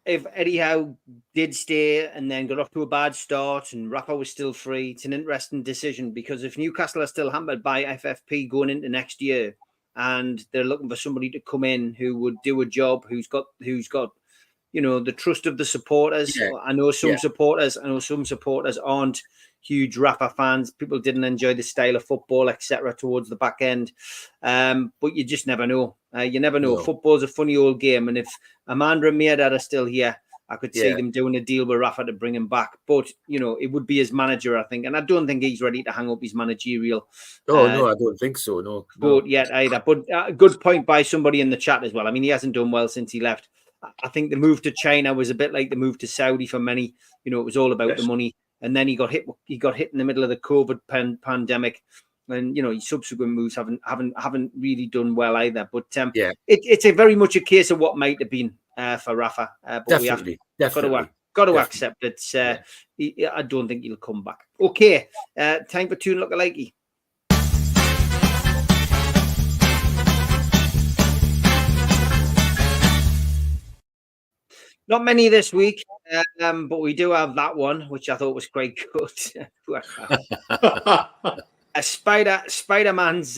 Eddie Howe did stay and then got off to a bad start and Rafa was still free. It's an interesting decision, because if Newcastle are still hampered by FFP going into next year and they're looking for somebody to come in who would do a job, who's got you know, the trust of the supporters. Yeah. I know some supporters aren't huge Rafa fans. People didn't enjoy the style of football, etc., towards the back end. But you just never know. You never know. No. Football's a funny old game. And if Amanda and Mirdad are still here, I could see them doing a deal with Rafa to bring him back. But, you know, it would be his manager, I think. And I don't think he's ready to hang up his managerial. Oh, no, I don't think so, no. But yet either. But good point by somebody in the chat as well. I mean, he hasn't done well since he left. I think the move to China was a bit like the move to Saudi for many. You know, it was all about the money. And then he got hit in the middle of the COVID pandemic. And, you know, his subsequent moves haven't really done well either. But it's a very much a case of what might have been for Rafa. But definitely. Got to accept it. I don't think he'll come back. Okay, time for Toon Lookalikes. Not many this week, but we do have that one, which I thought was quite good. Spider-Man's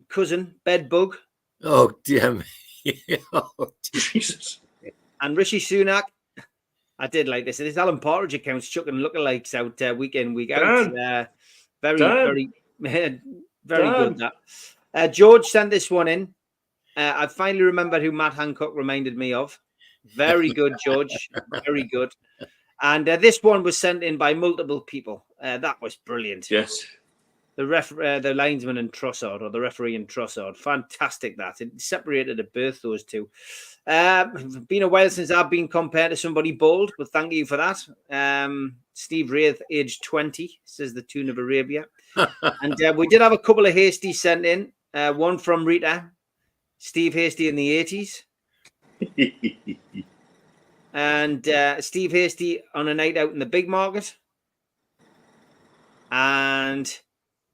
cousin, Bedbug. Oh, dear me. Oh, Jesus. And Rishi Sunak. I did like this. This Alan Partridge account's chucking lookalikes out week in, week out. Very good, that. George sent this one in. I finally remembered who Matt Hancock reminded me of. Very good, George. Very good. And this one was sent in by multiple people. That was brilliant. Yes. The linesman and Trossard, or the referee and Trossard. Fantastic that. It separated at birth, those two. Been a while since I've been compared to somebody bold, but thank you for that. Steve Wraith, aged 20, says the Tune of Arabia. And we did have a couple of Hasties sent in. One from Rita, Steve Hasty in the 80s. And Steve Hasty on a night out in the big market. And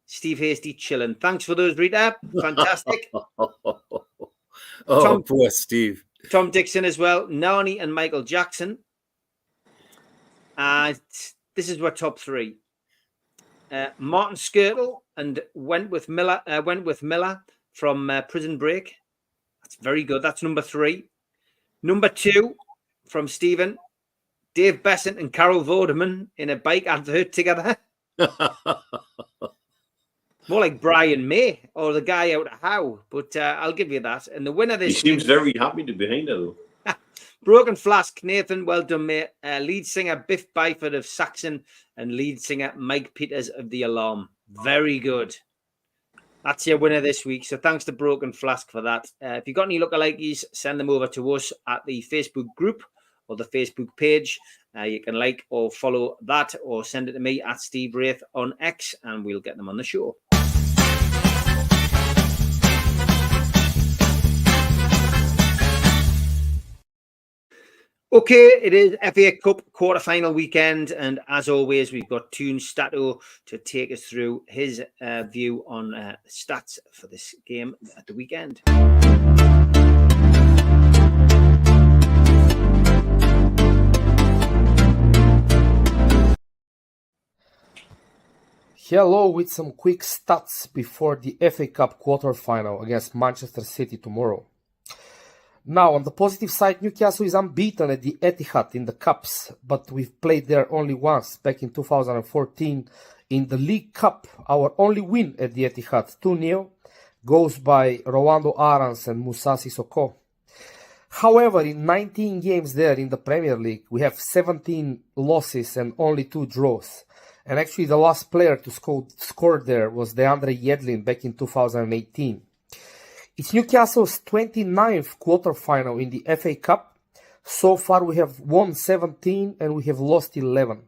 Steve Hasty chilling. Thanks for those, Rita. Fantastic. Poor Steve. Tom Dixon as well. Nani and Michael Jackson. This is our top three. Martin Skirtle and Wentworth Miller from Prison Break. That's very good. That's number 3. Number 2 from Stephen, Dave Besant and Carol Vorderman in a bike advert together. More like Brian May or the guy out of Howe, but I'll give you that. And the winner this He seems very happy to be behind it, though. Broken Flask, Nathan, well done, mate. Lead singer Biff Byford of Saxon and lead singer Mike Peters of The Alarm. Very good. That's your winner this week. So thanks to Broken Flask for that. If you've got any lookalikes, send them over to us at the Facebook group or the Facebook page. You can like or follow that or send it to me at Steve Wraith on X and we'll get them on the show. Okay, it is FA Cup quarter-final weekend, and as always, we've got Toon Stato to take us through his view on stats for this game at the weekend. Hello with some quick stats before the FA Cup quarter-final against Manchester City tomorrow. Now, on the positive side, Newcastle is unbeaten at the Etihad in the Cups, but we've played there only once, back in 2014 in the League Cup. Our only win at the Etihad, 2-0, goes by Rwando Arans and Moussa Sissoko. However, in 19 games there in the Premier League, we have 17 losses and only 2 draws. And actually, the last player to score there was DeAndre Yedlin back in 2018. It's Newcastle's 29th quarter-final in the FA Cup. So far we have won 17 and we have lost 11.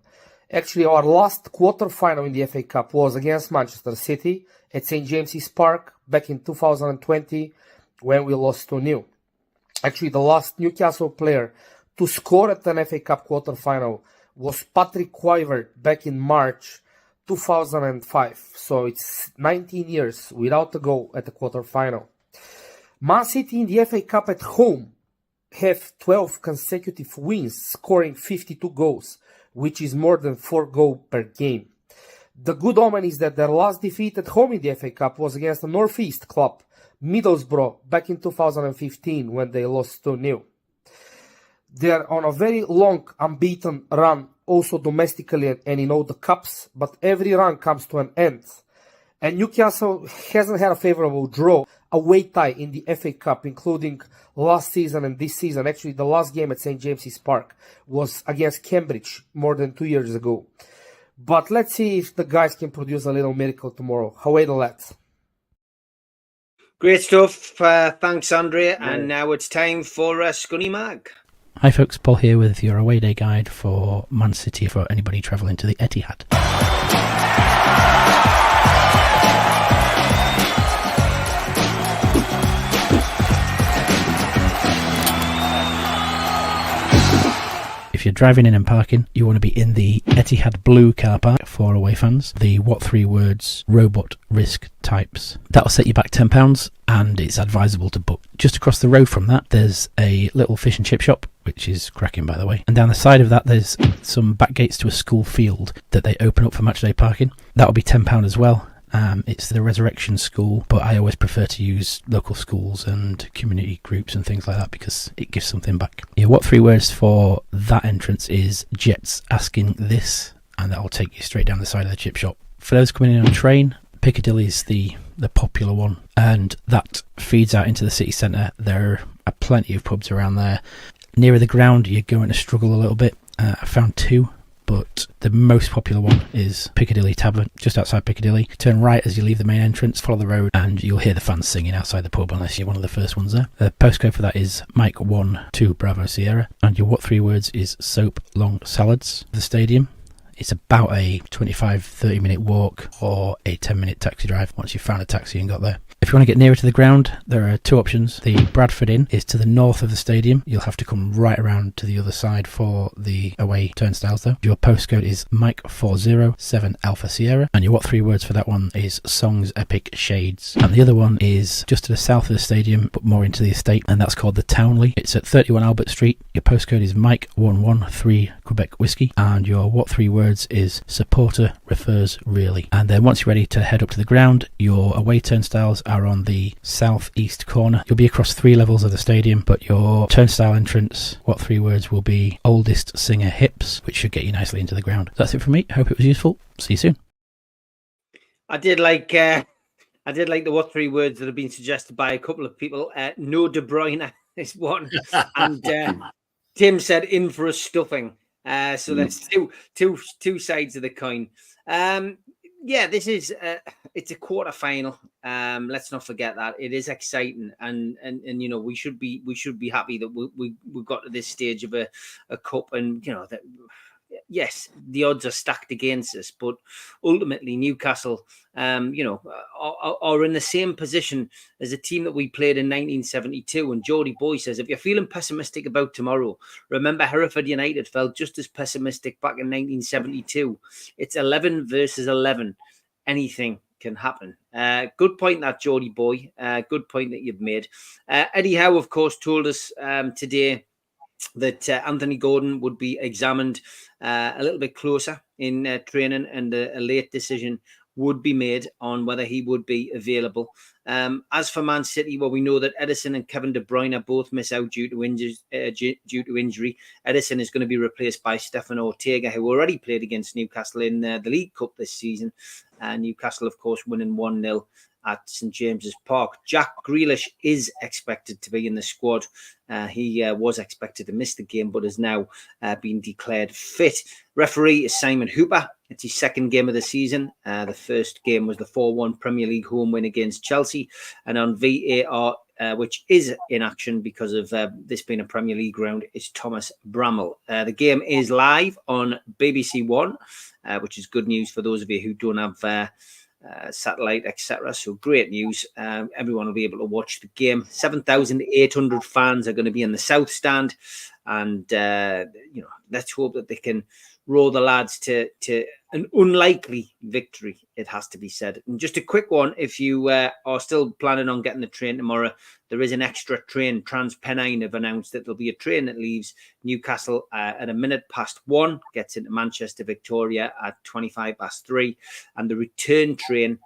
Actually, our last quarter-final in the FA Cup was against Manchester City at St. James's Park back in 2020 when we lost 2-0. Actually, the last Newcastle player to score at an FA Cup quarter-final was Patrick Kluivert back in March 2005. So it's 19 years without a goal at the quarter-final. Man City in the FA Cup at home have 12 consecutive wins, scoring 52 goals, which is more than 4 goals per game. The good omen is that their last defeat at home in the FA Cup was against the Northeast club, Middlesbrough, back in 2015 when they lost 2-0. They're on a very long unbeaten run, also domestically and in all the cups, but every run comes to an end. And Newcastle hasn't had a favourable draw, away tie in the FA Cup, including last season and this season. Actually, the last game at St. James's Park was against Cambridge more than 2 years ago. But let's see if the guys can produce a little miracle tomorrow. Away the lads. Great stuff. Thanks, Andrea. Yeah. And now it's time for Scunny Mag. Hi folks, Paul here with your away day guide for Man City for anybody travelling to the Etihad. If you're driving in and parking, you want to be in the Etihad Blue car park for away fans. The what 3 words robot risk types. That'll set you back £10 and it's advisable to book. Just across the road from that, there's a little fish and chip shop, which is cracking by the way. And down the side of that, there's some back gates to a school field that they open up for matchday parking. That'll be £10 as well. It's the Resurrection School, but I always prefer to use local schools and community groups and things like that because it gives something back. Yeah, what 3 words for that entrance is Jets asking this, and that'll take you straight down the side of the chip shop. For those coming in on train, Piccadilly is the popular one, and that feeds out into the city centre. There are plenty of pubs around there. Nearer the ground, you're going to struggle a little bit. I found 2. But the most popular one is Piccadilly Tavern, just outside Piccadilly. Turn right as you leave the main entrance, follow the road, and you'll hear the fans singing outside the pub unless you're one of the first ones there. The postcode for that is Mike 1-2 Bravo Sierra, and your what 3 words is soap long salads. The stadium, it's about a 25-30 minute walk or a 10-minute taxi drive once you've found a taxi and got there. If you want to get nearer to the ground, there are 2 options. The Bradford Inn is to the north of the stadium. You'll have to come right around to the other side for the away turnstiles though. Your postcode is Mike 407 Alpha Sierra, and your what 3 words for that one is Songs Epic Shades. And the other one is just to the south of the stadium, but more into the estate, and that's called the Townley. It's at 31 Albert Street. Your postcode is Mike 113 Quebec Whiskey, and your what 3 words is Supporter Refers Really. And then once you're ready to head up to the ground, your away turnstiles are on the southeast corner. You'll be across 3 levels of the stadium, but your turnstile entrance, what 3 words will be Oldest Singer Hips, which should get you nicely into the ground. That's it from me. Hope it was useful. See you soon. I did like the what 3 words that have been suggested by a couple of people. No De Bruyne is one, and Tim said in for a stuffing. So that's two sides of the coin. Yeah, this is it's a quarter final. Let's not forget that it is exciting, and you know we should be happy that we got to this stage of a cup, and you know that. Yes, the odds are stacked against us, but ultimately Newcastle, you know, are in the same position as a team that we played in 1972. And Geordie Boy says, if you're feeling pessimistic about tomorrow, remember Hereford United felt just as pessimistic back in 1972. It's 11 versus 11. Anything can happen. Good point, that Geordie Boy. Good point that you've made. Eddie Howe, of course, told us today that Anthony Gordon would be examined a little bit closer in training, and a late decision would be made on whether he would be available. As for Man City, well, we know that Edison and Kevin De Bruyne both miss out due to injury. Edison is going to be replaced by Stefan Ortega, who already played against Newcastle in the League Cup this season. Newcastle, of course, winning 1-0 at St James's Park. Jack Grealish is expected to be in the squad. He was expected to miss the game, but has now been declared fit. Referee is Simon Hooper. It's his second game of the season. The first game was the 4-1 Premier League home win against Chelsea. And on VAR, which is in action because of this being a Premier League ground, is Thomas Bramall. The game is live on BBC One, which is good news for those of you who don't have satellite, etc. So great news. Everyone will be able to watch the game. 7,800 fans are going to be in the South Stand, and let's hope that they can roll the lads to an unlikely victory, it has to be said. And just a quick one, if you are still planning on getting the train tomorrow, there is an extra train. TransPennine have announced that there'll be a train that leaves Newcastle at 1:01, gets into Manchester Victoria at 3:25, and the return train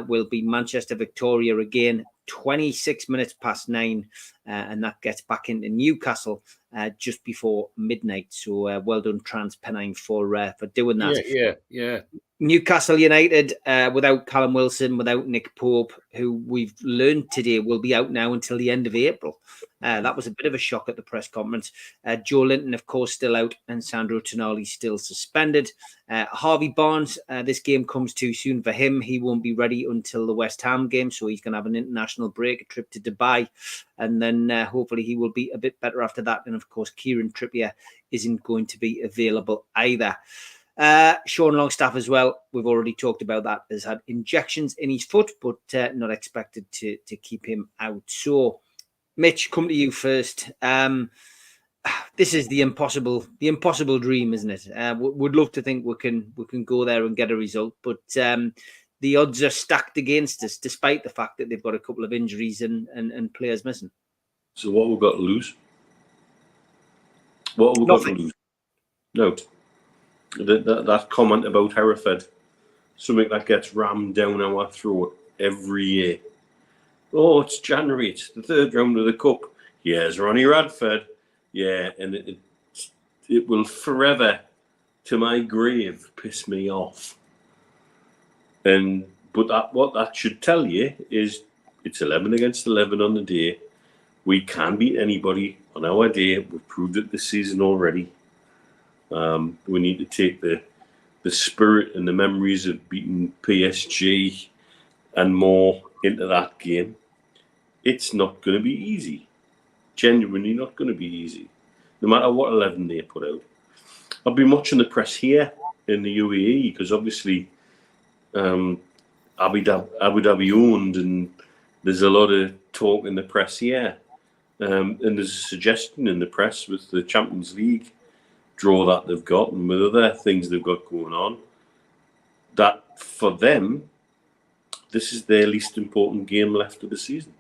will be Manchester Victoria again, 9:26, and that gets back into Newcastle just before midnight. So well done, TransPennine, for doing that. Yeah. Newcastle United, without Callum Wilson, without Nick Pope, who we've learned today will be out now until the end of April. That was a bit of a shock at the press conference. Joe Linton, of course, still out, and Sandro Tonali still suspended. Harvey Barnes, this game comes too soon for him. He won't be ready until the West Ham game, so he's going to have an international break, a trip to Dubai, and then hopefully he will be a bit better after that. And of course, Kieran Trippier isn't going to be available either. Sean Longstaff as well, we've already talked about that, has had injections in his foot, but not expected to keep him out. So Mitch, come to you first. This is the impossible dream, isn't it? Would love to think we can go there and get a result, but the odds are stacked against us, despite the fact that they've got a couple of injuries and players missing. So what we've got to lose? What have we got to lose? No. That comment about Hereford, something that gets rammed down our throat every year. Oh, it's January, it's the third round of the Cup. Yes, Ronnie Radford. Yeah, and it will forever, to my grave, piss me off. But what that should tell you is it's 11 against 11 on the day. We can beat anybody on our day. We've proved it this season already. We need to take the spirit and the memories of beating PSG and more into that game. It's not going to be easy. Genuinely not going to be easy. No matter what 11 they put out. I've been watching the press here in the UAE because obviously Abu Dhabi owned, and there's a lot of talk in the press here. And there's a suggestion in the press with the Champions League draw that they've got and with other things they've got going on, that for them, this is their least important game left of the season.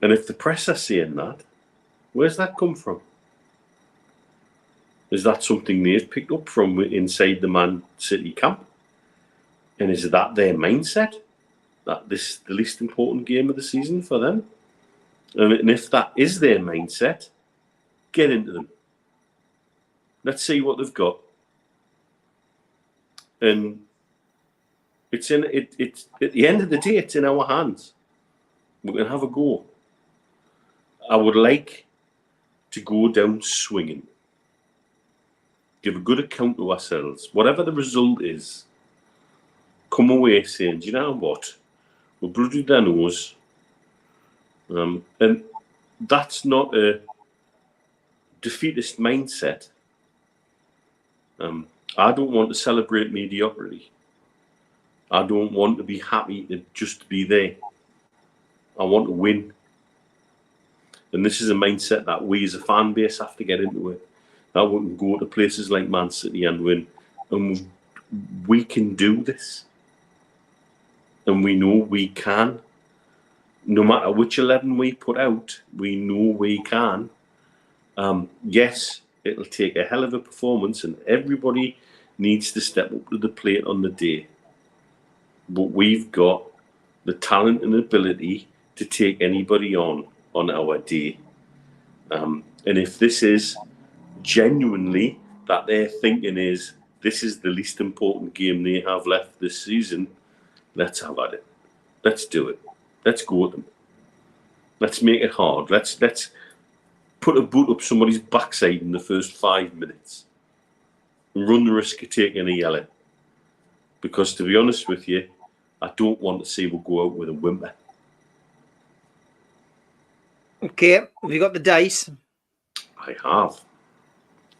And if the press are saying that, where's that come from? Is that something they've picked up from inside the Man City camp? And is that their mindset? That this is the least important game of the season for them? And if that is their mindset, get into them. Let's see what they've got. And it's at the end of the day, it's in our hands. We're going to have a go. I would like to go down swinging. Give a good account to ourselves. Whatever the result is, come away saying, do you know what? We're bloodied our nose. And that's not a defeatist mindset. I don't want to celebrate mediocrity. I don't want to be happy to just be there. I want to win. And this is a mindset that we as a fan base have to get into it. That we can go to places like Man City and win. And we can do this. And we know we can. No matter which 11 we put out, we know we can. Yes, it'll take a hell of a performance and everybody needs to step up to the plate on the day. But we've got the talent and ability to take anybody on our day. And if this is genuinely that their thinking is this is the least important game they have left this season, let's have at it. Let's do it. Let's go at them. Let's make it hard. Let's put a boot up somebody's backside in the first 5 minutes and run the risk of taking a yellow. Because to be honest with you, I don't want to see we'll go out with a whimper. Okay, have you got the dice? I have.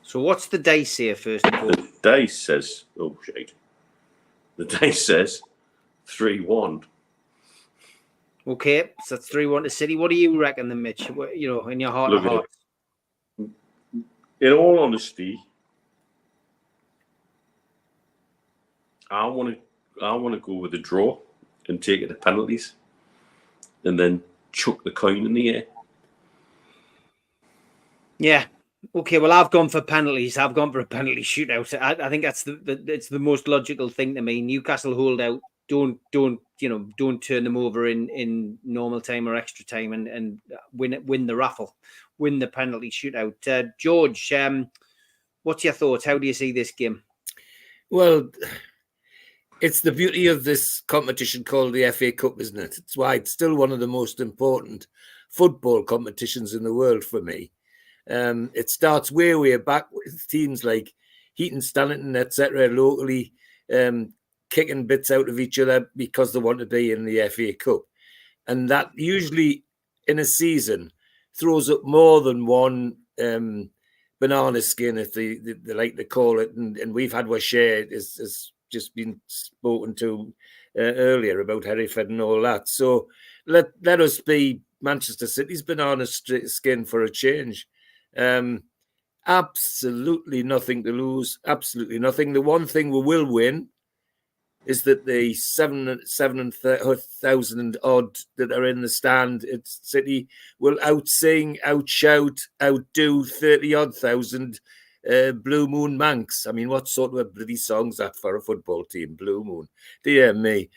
So what's the dice here first of all? The dice says, oh shit. The dice says 3-1. Okay, so that's 3-1 to City. What do you reckon, then, Mitch? You know, in your heart Look of at hearts. In all honesty, I want to go with a draw and take it to penalties, and then chuck the coin in the air. Yeah. Okay. Well, I've gone for penalties. I've gone for a penalty shootout. I think that's it's the most logical thing to me. Newcastle hold out. Don't turn them over in normal time or extra time, and win the raffle, win the penalty shootout. George, what's your thoughts? How do you see this game? Well, it's the beauty of this competition called the FA Cup, isn't it? It's why it's still one of the most important football competitions in the world for me. It starts way back with teams like Heaton, Stanton, etc., locally kicking bits out of each other because they want to be in the FA Cup. And that usually in a season throws up more than one banana skin, if they like to call it. And we've had our share, as just been spoken to earlier about Hereford and all that. So let us be Manchester City's banana skin for a change. Absolutely nothing to lose. Absolutely nothing. The one thing we will win is that the 7,000 odd that are in the stand at City will outsing, outshout, outdo 30 odd thousand Blue Moon Manx. I mean, what sort of a bloody song's that for a football team? Blue Moon, dear me.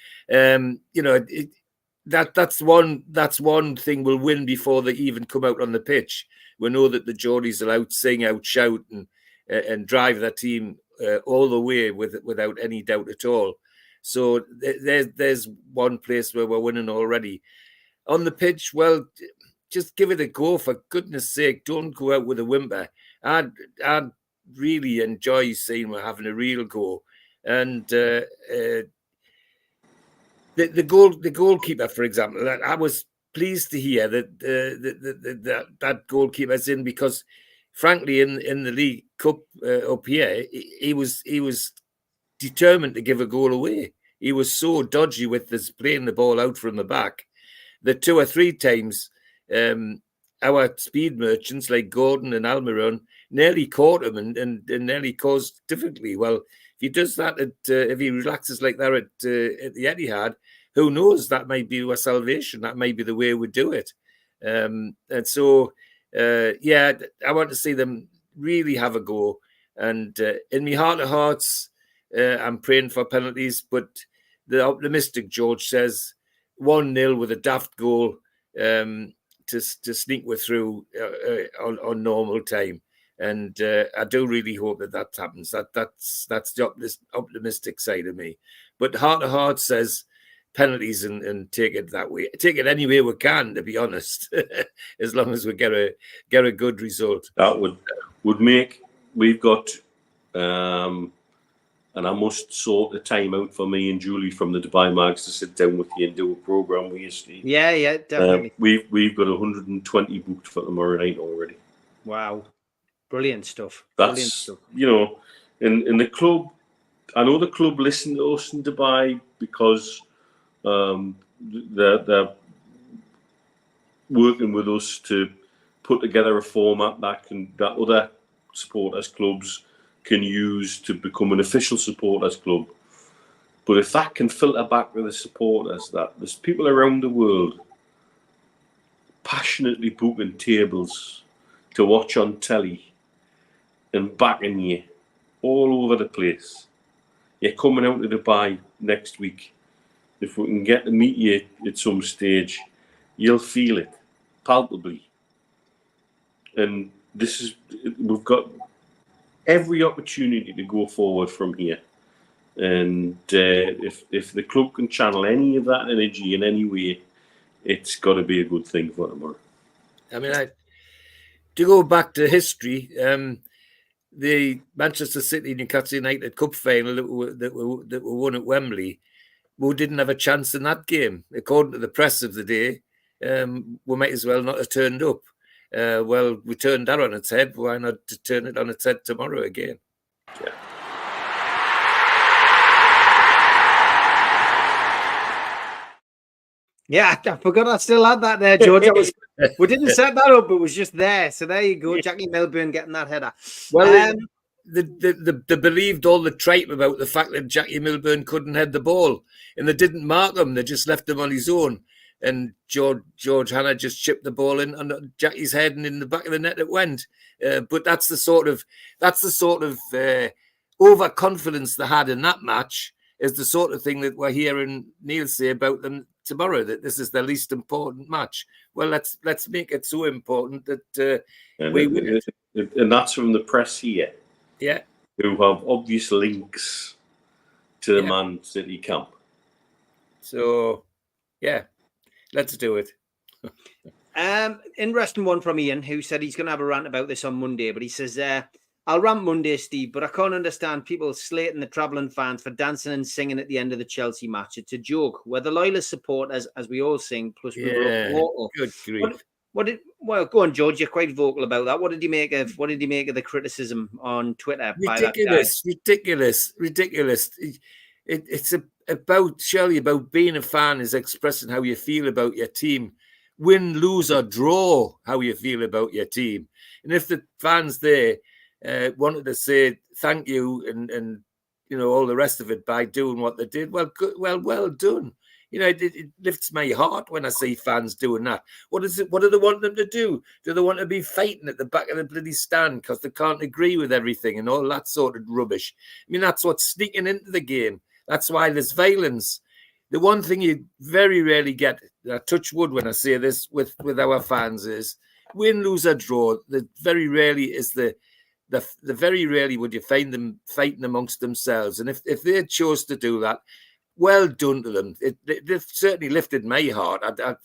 That's one thing we'll win before they even come out on the pitch. We know that the Geordies will outsing, outshout, and drive their team all the way without any doubt at all. So there's one place where we're winning already. On the pitch, well, just give it a go, for goodness sake. Don't go out with a whimper. I'd really enjoy seeing we're having a real go. And the goalkeeper, for example, I was pleased to hear that that goalkeeper's in, because frankly, in the League Cup up here, he was determined to give a goal away. He was so dodgy with this playing the ball out from the back that 2 or 3 times our speed merchants like Gordon and Almiron nearly caught him and nearly caused difficulty. Well, if he does that, if he relaxes like that at the Etihad, who knows? That might be our salvation. That might be the way we do it. And so, I want to see them really have a go. And in my heart of hearts, I'm praying for penalties, but the optimistic George says 1-0 with a daft goal to sneak with through on normal time. And I do really hope that happens. That's the optimistic side of me. But heart of heart says penalties and take it that way. Take it any way we can, to be honest, as long as we get a good result. That would make. We've got. And I must sort the time out for me and Julie from the Dubai Mags to sit down with you and do a programme with you, Steve. Yeah, definitely. We've got 120 booked for tomorrow night already. Wow. Brilliant stuff. That's, in the club, I know the club listen to us in Dubai because they're working with us to put together a format that other supporters clubs can use to become an official supporters club. But if that can filter back to the supporters, that there's people around the world passionately booking tables to watch on telly and backing you all over the place. You're coming out to Dubai next week. If we can get to meet you at some stage, you'll feel it palpably. And we've got every opportunity to go forward from here. And if the club can channel any of that energy in any way, it's got to be a good thing for tomorrow. I mean, to go back to history, the Manchester City Newcastle United Cup final that were won at Wembley, we didn't have a chance in that game. According to the press of the day, we might as well not have turned up. Well, we turned that on its head. Why not turn it on its head tomorrow again? Yeah. Yeah, I forgot I still had that there, George. We didn't set that up, it was just there. So there you go, Jackie Milburn getting that header. Well, they believed all the tripe about the fact that Jackie Milburn couldn't head the ball, and they didn't mark him. They just left him on his own. And George Hannah just chipped the ball in on Jackie's head, and in the back of the net it went. But that's the sort of overconfidence they had in that match. Is the sort of thing that we're hearing Neil say about them tomorrow, that this is their least important match. Well, let's make it so important that we win it. And that's from the press here. Yeah. Who have obvious links to the Man City camp. So, yeah, let's do it. Interesting one from Ian, who said he's going to have a rant about this on Monday, but he says, I'll rant Monday, Steve, but I can't understand people slating the travelling fans for dancing and singing at the end of the Chelsea match. It's a joke. We're the loyalist supporters, as we all sing, plus we were vocal. Good grief. Well, go on, George. You're quite vocal about that. What did you make of the criticism on Twitter? Ridiculous. It's surely about being a fan is expressing how you feel about your team. Win, lose, or draw, how you feel about your team. And if the fans there wanted to say thank you and all the rest of it by doing what they did, well done. It lifts my heart when I see fans doing that. What is it? What do they want them to do? Do they want to be fighting at the back of the bloody stand because they can't agree with everything and all that sort of rubbish? I mean, that's what's sneaking into the game. That's why there's violence. The one thing you very rarely get, I touch wood when I say this with our fans, is win, lose, or draw. Very rarely would you find them fighting amongst themselves. And if they chose to do that, well done to them. They've certainly lifted my heart. I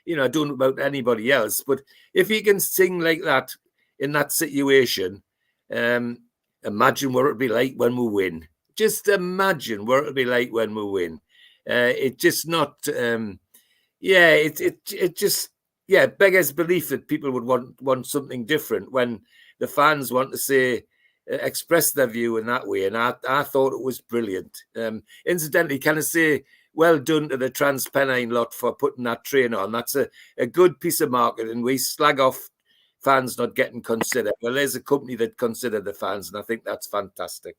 don't know about anybody else, but if you can sing like that in that situation, imagine what it'd be like when we win. Just imagine what it'd be like when we win. It just not, it just beggars belief that people would want something different when the fans want to say, express their view in that way. And I thought it was brilliant. Incidentally, can I say well done to the TransPennine lot for putting that train on? That's a good piece of marketing. We slag off fans not getting considered. Well, there's a company that consider the fans, and I think that's fantastic.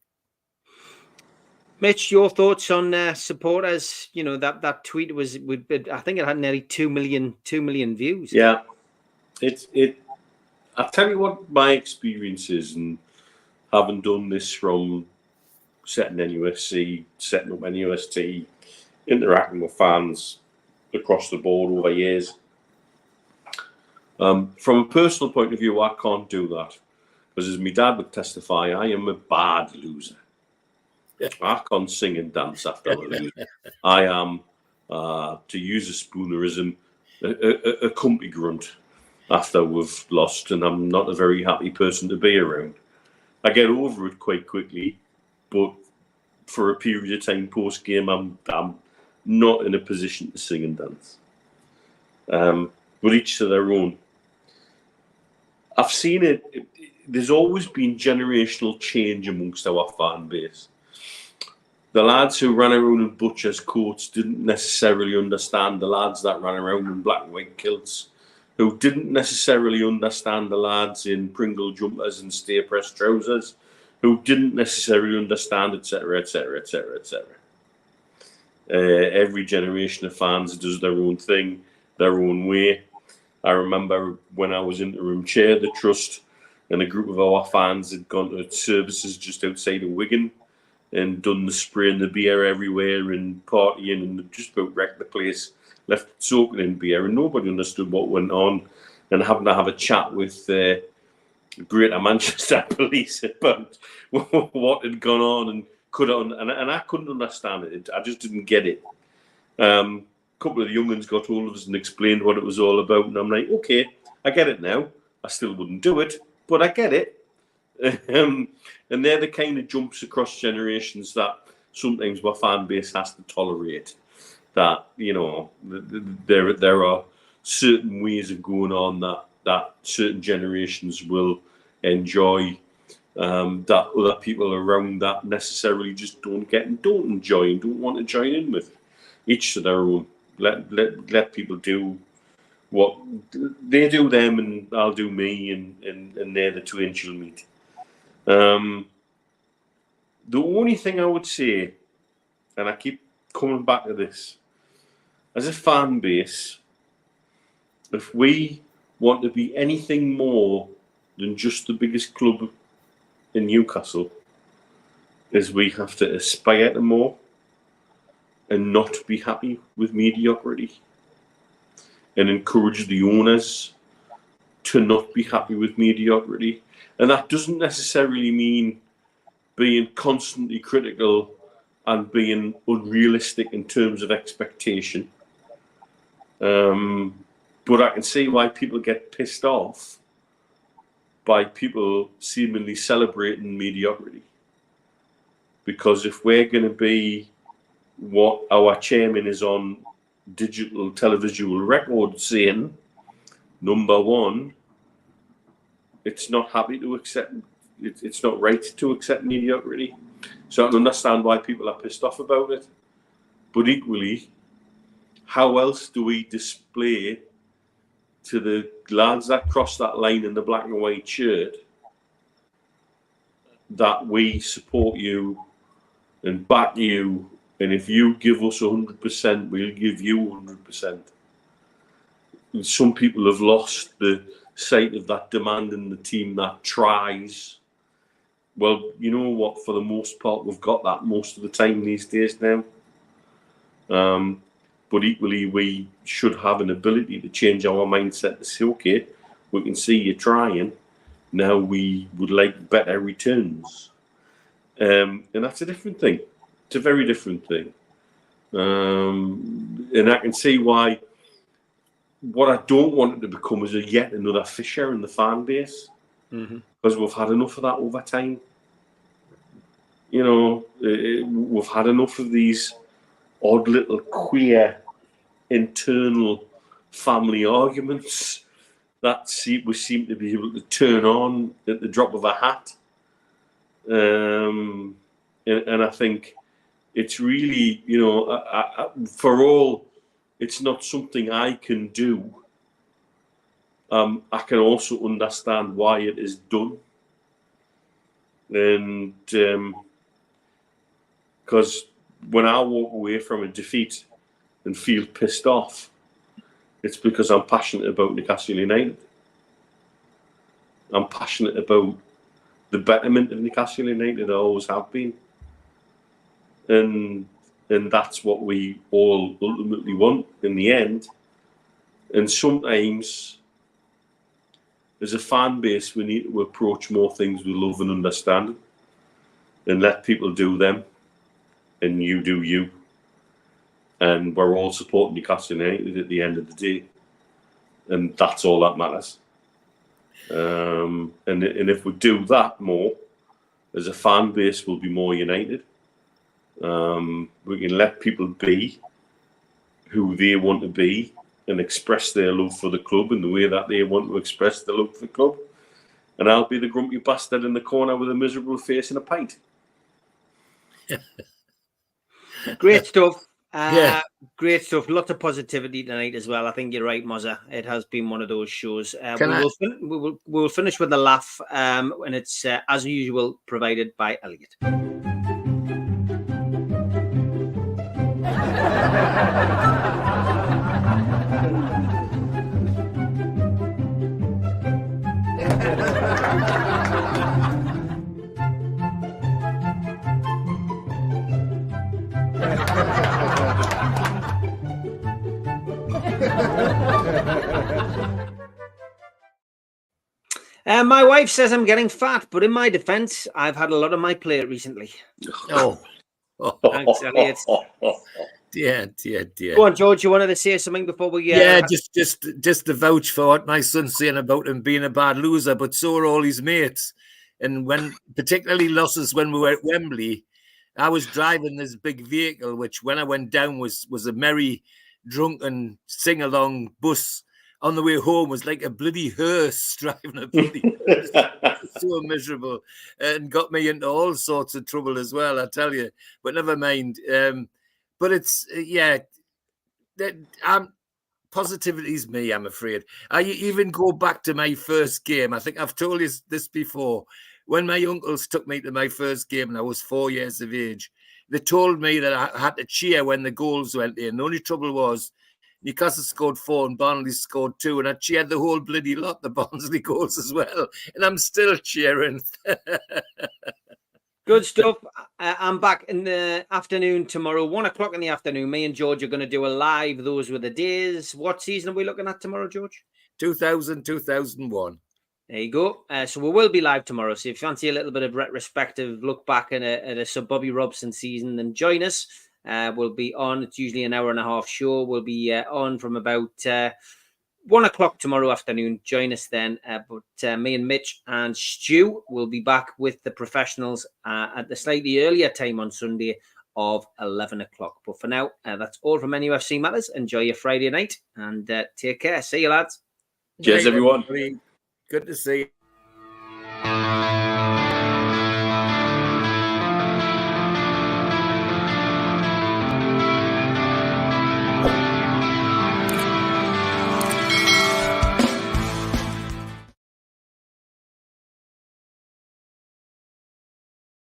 Mitch, your thoughts on supporters? That tweet was, I think it had nearly 2 million views. Yeah, I'll tell you what my experience is, and having done this from setting NUFC, setting up NUST, interacting with fans across the board over years. From a personal point of view, I can't do that. Because as my dad would testify, I am a bad loser. I can't sing and dance after a lose. I am, to use a Spoonerism, a compy grunt after we've lost, and I'm not a very happy person to be around. I get over it quite quickly, but for a period of time post-game, I'm not in a position to sing and dance. But each to their own. I've seen it. There's always been generational change amongst our fan base. The lads who ran around in butchers' coats didn't necessarily understand the lads that ran around in black and white kilts, who didn't necessarily understand the lads in Pringle jumpers and stay-pressed trousers, who didn't necessarily understand, etc., etc., etc., etc. Every generation of fans does their own thing, their own way. I remember when I was interim chair of the trust, and a group of our fans had gone to services just outside of Wigan and done the spray and the beer everywhere and partying and just about wrecked the place, left it soaking in beer, and nobody understood what went on, and having to have a chat with Greater Manchester Police about what had gone on and I couldn't understand it. I just didn't get it. A couple of the young ones got hold of us and explained what it was all about, and I'm like, okay, I get it now. I still wouldn't do it, but I get it. And they're the kind of jumps across generations that sometimes my fan base has to tolerate. That, there are certain ways of going on that certain generations will enjoy, that other people around that necessarily just don't get and don't enjoy and don't want to join in with. Each to their own. Let people do what they do them, and I'll do me, and they're the two inch you'll meet. The only thing I would say, and I keep coming back to this, as a fan base, if we want to be anything more than just the biggest club in Newcastle, is we have to aspire to more and not be happy with mediocrity, and encourage the owners to not be happy with mediocrity. And that doesn't necessarily mean being constantly critical and being unrealistic in terms of expectation. But I can see why people get pissed off by people seemingly celebrating mediocrity. Because if we're going to be what our chairman is on digital televisual record saying, number one, it's not happy to accept, it's not right to accept mediocrity. So I can understand why people are pissed off about it. But equally, how else do we display to the lads that cross that line in the black and white shirt that we support you and back you, and if you give us 100%, we'll give you 100%. And some people have lost the sight of that demand in the team that tries. Well, you know what? For the most part, we've got that most of the time these days now. But equally, we should have an ability to change our mindset to say, okay, we can see you trying. Now we would like better returns. And that's a different thing. It's a very different thing. And I can see why. What I don't want it to become is yet another fissure in the fan base. Because we've had enough of that over time. You know, we've had enough of these odd little queer internal family arguments that we seem to be able to turn on at the drop of a hat. And I think it's really, you know, for all it's not something I can do, I can also understand why it is done. And because when I walk away from a defeat and feel pissed off, it's because I'm passionate about Newcastle United. I'm passionate about the betterment of Newcastle United. I always have been. And that's what we all ultimately want in the end. And sometimes, as a fan base, we need to approach more things with love and understanding and let people do them and you do you. And we're all supporting Newcastle United at the end of the day. And that's all that matters. And if we do that more, as a fan base, we'll be more united. We can let people be who they want to be and express their love for the club in the way that they want to express their love for the club. And I'll be the grumpy bastard in the corner with a miserable face and a pint. Great stuff. Yeah. Great stuff. Lots of positivity tonight as well. I think you're right, Mozza. It has been one of those shows. We'll finish with a laugh, and it's, as usual, provided by Elliot. My wife says I'm getting fat, but in my defense, I've had a lot on my plate recently. Oh. Thanks, Elliot. Dear. Go on, George. You wanted to say something before we... just to vouch for what my son's saying about him being a bad loser, but so are all his mates. And when, particularly losses when we were at Wembley, I was driving this big vehicle, which when I went down was a merry, drunken, sing-along bus. on the way home was like a bloody hearse driving a bloody hearse. So miserable, and got me into all sorts of trouble as well, I tell you. But never mind. But it's positivity's me, I'm afraid. I even go back to my first game. I think I've told you this before. When my uncles took me to my first game and I was 4 years of age, they told me that I had to cheer when the goals went in. The only trouble was Newcastle scored 4 and Barnsley scored 2, and I cheered the whole bloody lot, the Barnsley goals as well. And I'm still cheering. Good stuff. I'm back in the afternoon tomorrow, 1 o'clock in the afternoon. Me and George are going to do a live. Those were the days. What season are we looking at tomorrow, George? 2000-2001. There you go. So we will be live tomorrow. So if you fancy a little bit of retrospective look back at a Sir Bobby Robson season, then join us. We'll be on. It's usually an hour and a half show. We'll be on from about 1 o'clock tomorrow afternoon. Join us then. But me and Mitch and Stu will be back with the professionals at the slightly earlier time on Sunday of 11 o'clock. But for now, that's all from NUFC Matters. Enjoy your Friday night and take care. See you, lads. Cheers, everyone. Good to see you.